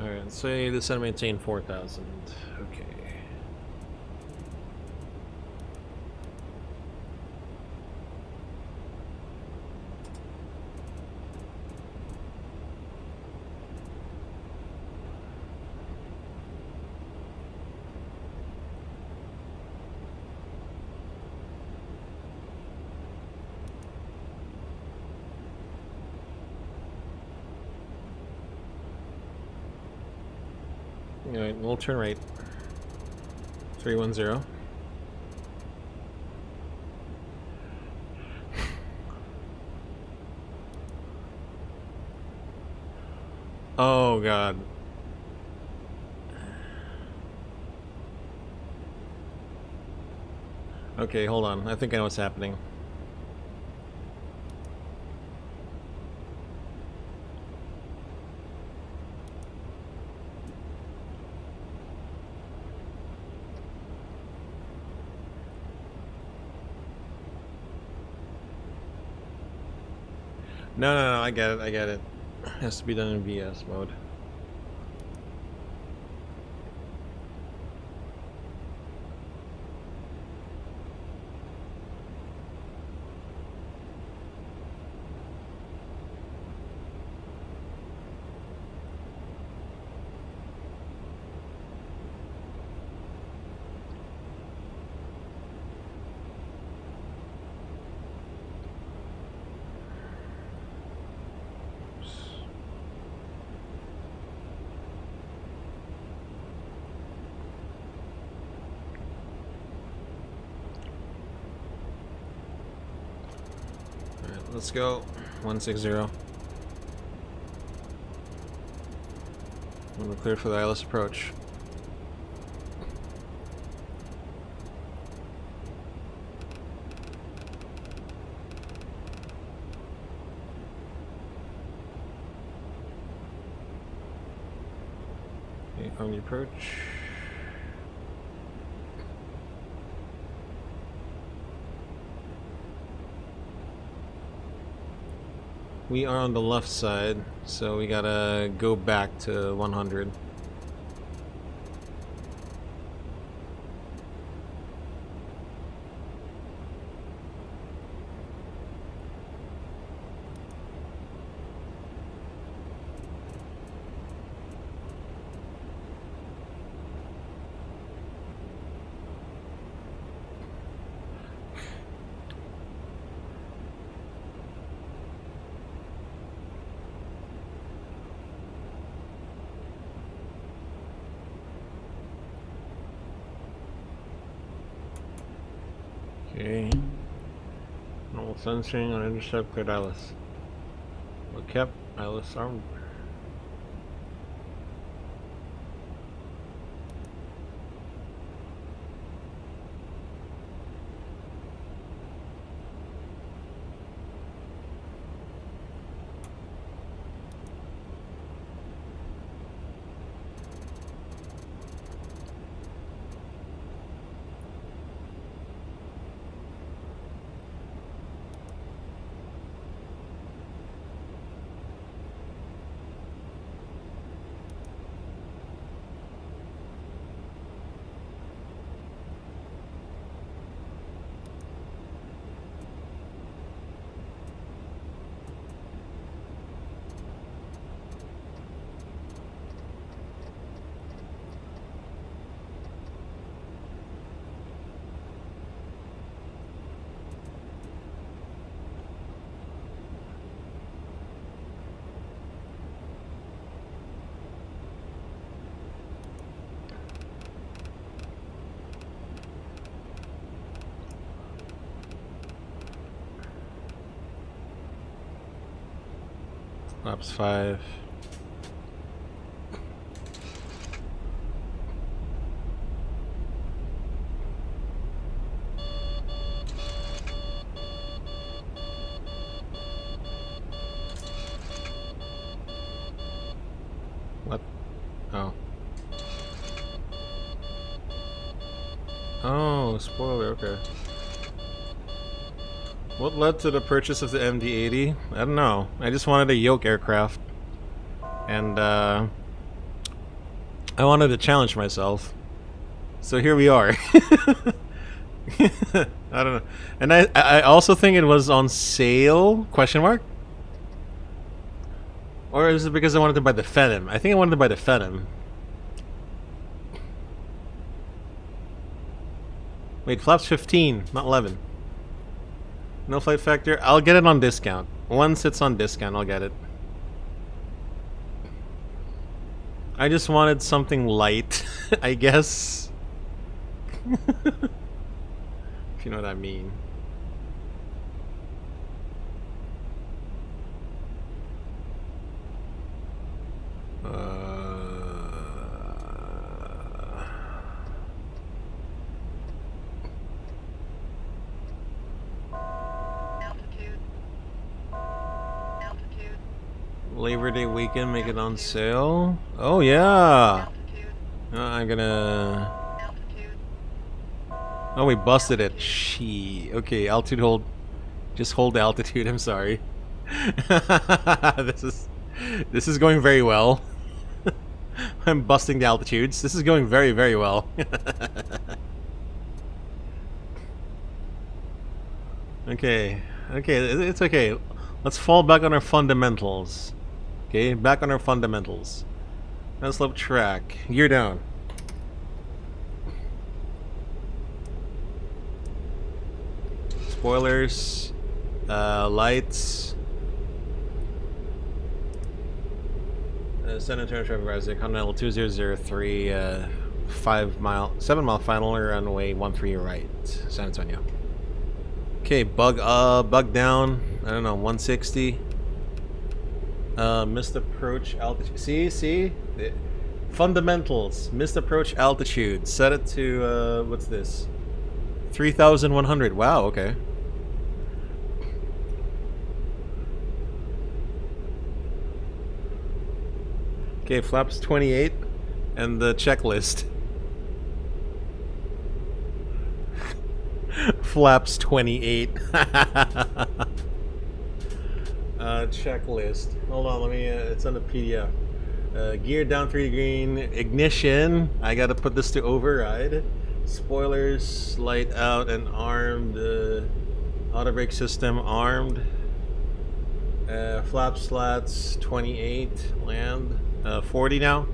Alright, say this and maintain 4,000. Okay. Alright, we'll turn right. 310. Oh god. Okay, hold on. I think I know what's happening. No, I get it. It has to be done in VS mode. Let's go. 160. We're clear for the ILS approach. Okay, on the approach. We are on the left side, so we gotta go back to 100. Okay. Normal sensing on intercept, cleared ILS. Well kept, ILS armed. Laps 5. Oh, spoiler, okay. What led to the purchase of the MD-80? I don't know. I just wanted a yoke aircraft. And, I wanted to challenge myself. So here we are. I don't know. And I also think it was on sale? Question mark? Or is it because I wanted to buy the Phantom? I think I wanted to buy the Phantom. Wait, flaps 15, not 11. No flight factor. I'll get it on discount. Once it's on discount, I'll get it. I just wanted something light, I guess. If you know what I mean. Labor Day weekend, make it on sale. Oh yeah. I'm gonna. Oh, we busted it. Okay, altitude hold. Just hold the altitude. I'm sorry. This is going very well. I'm busting the altitudes. This is going very, very well. Okay, it's okay. Let's fall back on our fundamentals. Okay, back on our fundamentals. Let's slope track. Gear down. Spoilers. Lights. San Antonio traffic rising. Continental 2003. 7 mile final runway 13 right. San Antonio. Okay, bug down. I don't know, 160. Missed approach altitude. See? Fundamentals. Missed approach altitude. Set it to, what's this? 3,100. Wow, okay. Okay, flaps 28. And the checklist. Flaps 28. Checklist. Hold on, let me. It's on the PDF. Gear down 3 green. Ignition. I gotta put this to override. Spoilers, light out and armed. Auto brake system armed. Flap slats 28. Land 40 now.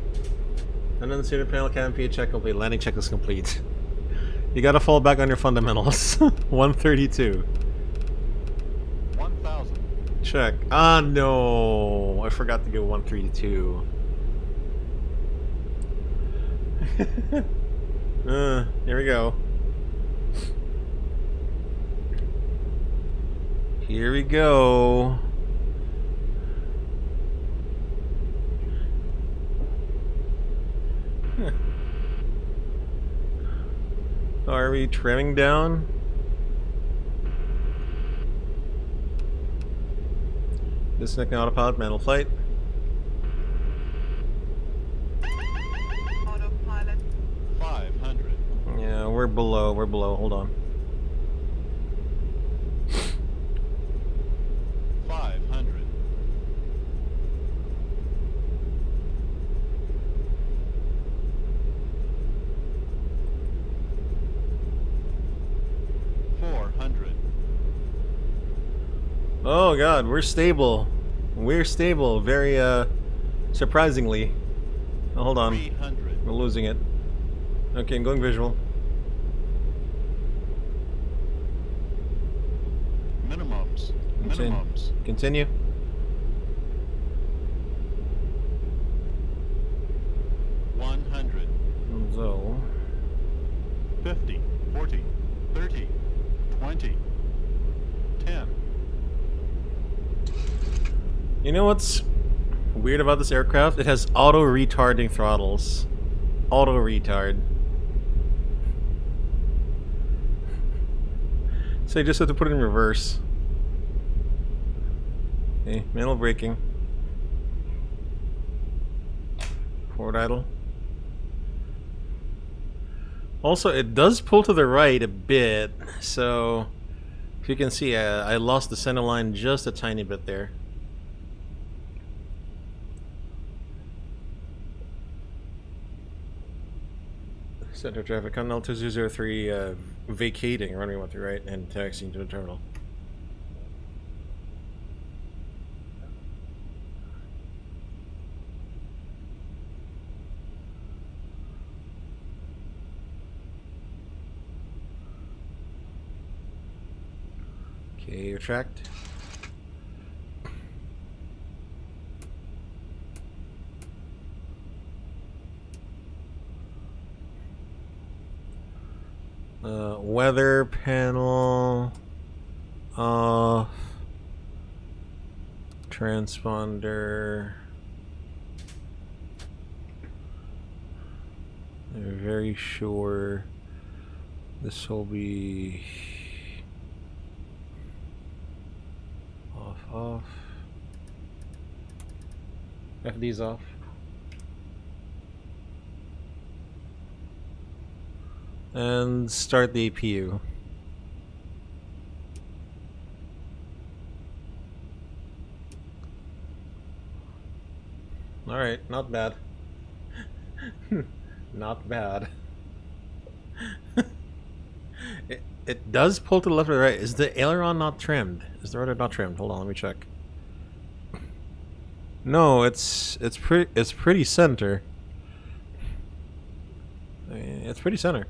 And then the center panel canopy check complete. Landing checklist complete. You gotta fall back on your fundamentals. 132. 1,000. Check. Ah, no. I forgot to go 132. Here we go. Here we go. Are we trimming down? Disconnecting autopilot, manual flight. Autopilot. 500. Yeah, we're below, hold on. 500. 400. Oh god, we're stable. We're stable, very surprisingly. Oh, hold on. 300. We're losing it. Okay, I'm going visual. Minimums. Continue. Minimums. Continue. So 50, 40, 30, 20, 10. you know what's weird about this aircraft? It has auto retarding throttles. Auto retard. So you just have to put it in reverse. Okay, manual braking. Forward idle. Also, it does pull to the right a bit, so if you can see, I lost the center line just a tiny bit there. Center traffic, Continental 2003, vacating, running with the right and taxiing to the terminal. Okay, you're tracked. Weather panel off. Transponder. I'm very sure this will be off. FD's off. And start the APU. Alright, not bad. Not bad. It does pull to the left or the right. Is the aileron not trimmed? Is the rudder not trimmed? Hold on, let me check. No, it's pretty center. I mean, it's pretty center.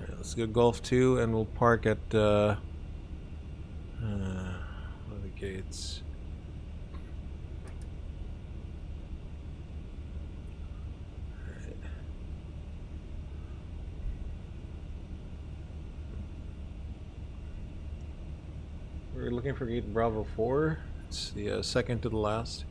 Alright, let's go Golf 2 and we'll park at what are the gates? We're looking for gate Bravo 4. It's the second to the last.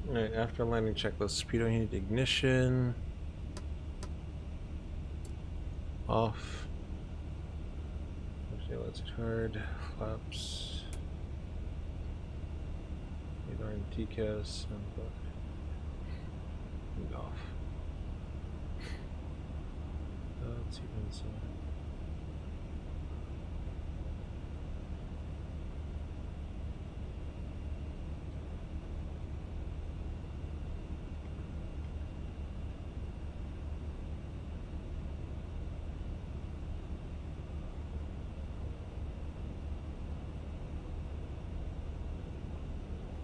Alright, after landing checklist, speedo unit ignition off. Okay, let's hard flaps. Radar and TCAS and off. Let's see inside.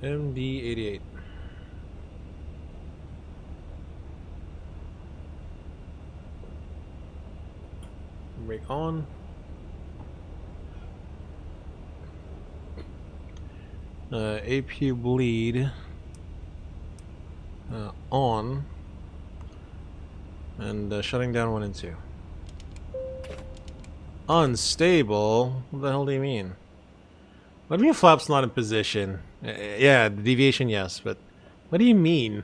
MD-88. Brake on. AP bleed on. And shutting down 1 and 2. Unstable? What the hell do you mean? What do you mean flap's not in position? Yeah, the deviation, yes, but what do you mean?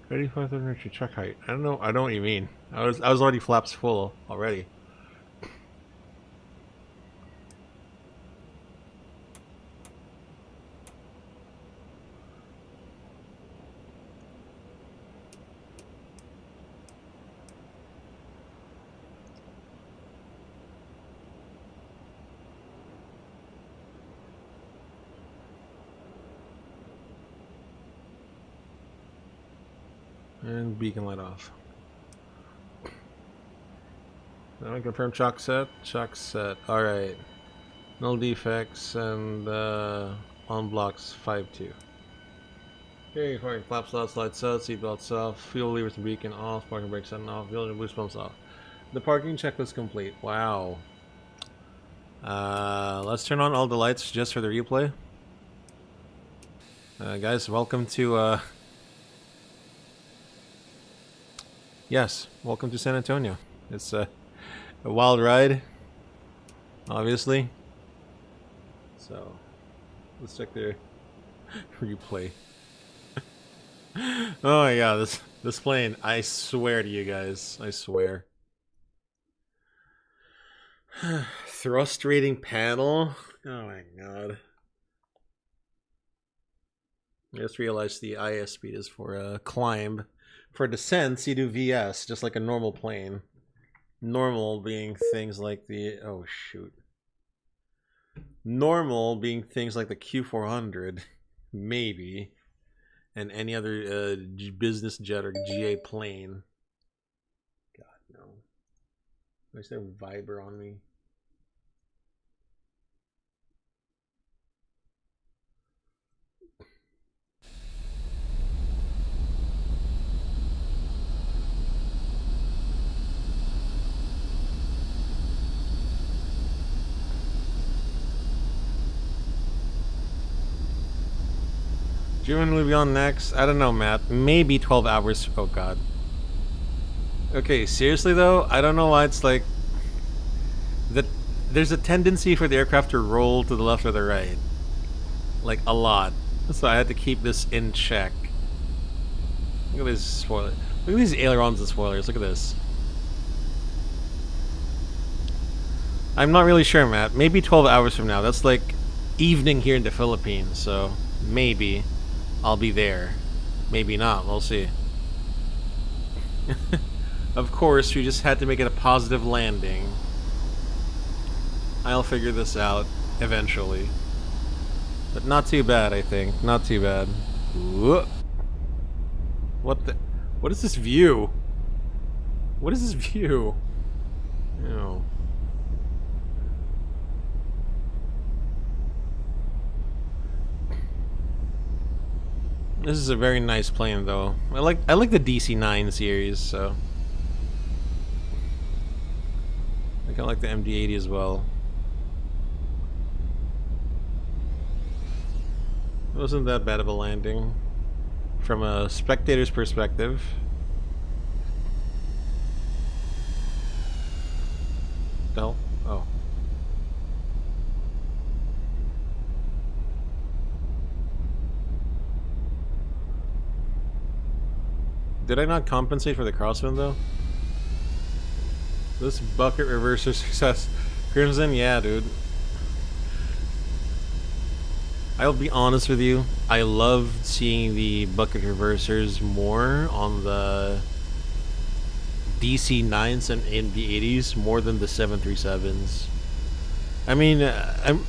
35,000 check height. I don't know what you mean. I was already flaps full already. And beacon light off. Now we confirm chalk set. Chalk set. Alright. Null defects and on blocks 5-2. Okay, firing flap slots, lights out, seatbelts off, fuel levers and beacon off, parking brakes on off, fuel and boost pumps off. The parking checklist complete. Wow. Let's turn on all the lights just for the replay. Guys, welcome to, yes, welcome to San Antonio. It's a wild ride, obviously. So, let's check the replay. Oh my god, this plane, I swear to you guys, I swear. Thrust rating panel? Oh my god. I just realized the IS speed is for climb. For descents, you do VS, just like a normal plane. Normal being things like the... oh shoot. Normal being things like the Q400, maybe. And any other business jet or GA plane. God, no. Where's there Viber on me? Do you want to be on next? I don't know, Matt. Maybe 12 hours. Oh, God. Okay, seriously, though? I don't know why it's like... there's a tendency for the aircraft to roll to the left or the right. Like, a lot. So I had to keep this in check. Look at this spoiler. Look at these ailerons and spoilers. Look at this. I'm not really sure, Matt. Maybe 12 hours from now. That's like evening here in the Philippines, so maybe I'll be there. Maybe not. We'll see. Of course, we just had to make it a positive landing. I'll figure this out eventually. But not too bad, I think. Not too bad. Whoop. What the... what is this view? What is this view? Ew. This is a very nice plane, though. I like the DC-9 series, so I kind of like the MD-80 as well. It wasn't that bad of a landing from a spectator's perspective. No. Oh. Did I not compensate for the crosswind, though? This bucket reverser success. Crimson, yeah, dude. I'll be honest with you. I loved seeing the bucket reversers more on the DC-9s and MD-80s more than the 737s. I mean,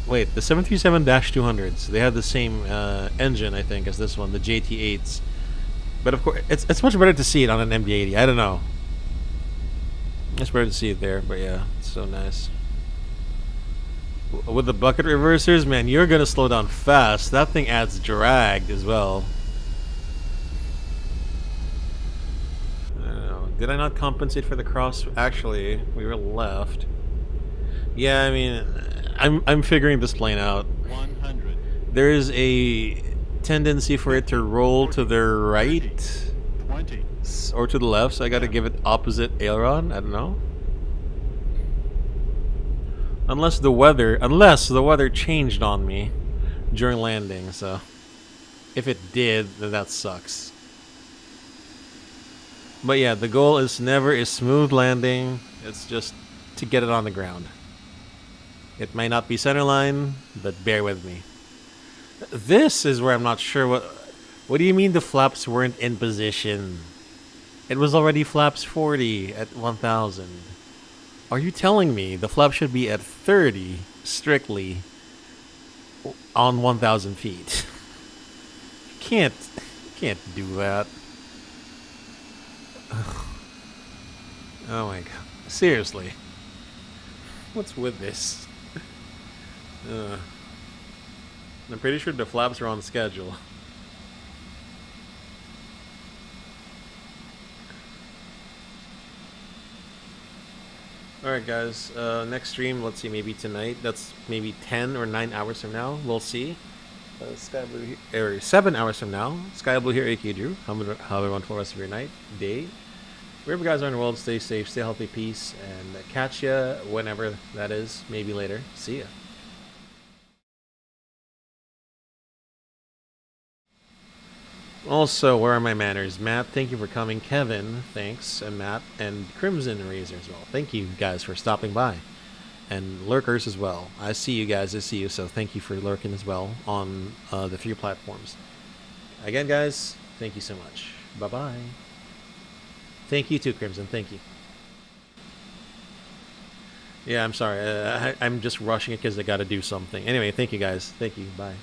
wait, the 737-200s, they have the same engine, I think, as this one, the JT-8s. But of course, it's much better to see it on an MD-80. I don't know. It's better to see it there, but yeah, it's so nice. With the bucket reversers, man, you're gonna slow down fast. That thing adds drag as well. I don't know. Did I not compensate for the cross? Actually, we were left. Yeah, I mean, I'm figuring this plane out. 100. There is a tendency for it to roll to the right 20. or to the left, so I gotta give it opposite aileron. I don't know. Unless the weather changed on me during landing, so if it did, then that sucks. But yeah, the goal is never a smooth landing. It's just to get it on the ground. It might not be centerline, but bear with me. This is where I'm not sure what do you mean the flaps weren't in position? It was already flaps 40 at 1000. Are you telling me the flap should be at 30 strictly on 1000 feet? Can't do that. Oh my god. Seriously. What's with this? I'm pretty sure the flaps are on schedule. Alright guys, next stream, let's see, maybe tonight. That's maybe 10 or 9 hours from now. We'll see. Sky Blue here, 7 hours from now. Sky Blue here, aka Drew. Have everyone for the rest of your night, day. Wherever you guys are in the world, stay safe, stay healthy, peace, and catch ya whenever that is. Maybe later. See ya. Also, where are my manners? Matt, thank you for coming. Kevin, thanks. And Matt and Crimson Razor as well. Thank you guys for stopping by. And lurkers as well. I see you guys, I see you, so thank you for lurking as well on the 3 platforms. Again, guys, thank you so much. Bye-bye. Thank you too, Crimson, thank you. Yeah, I'm sorry. I'm just rushing it because I got to do something. Anyway, thank you guys. Thank you. Bye.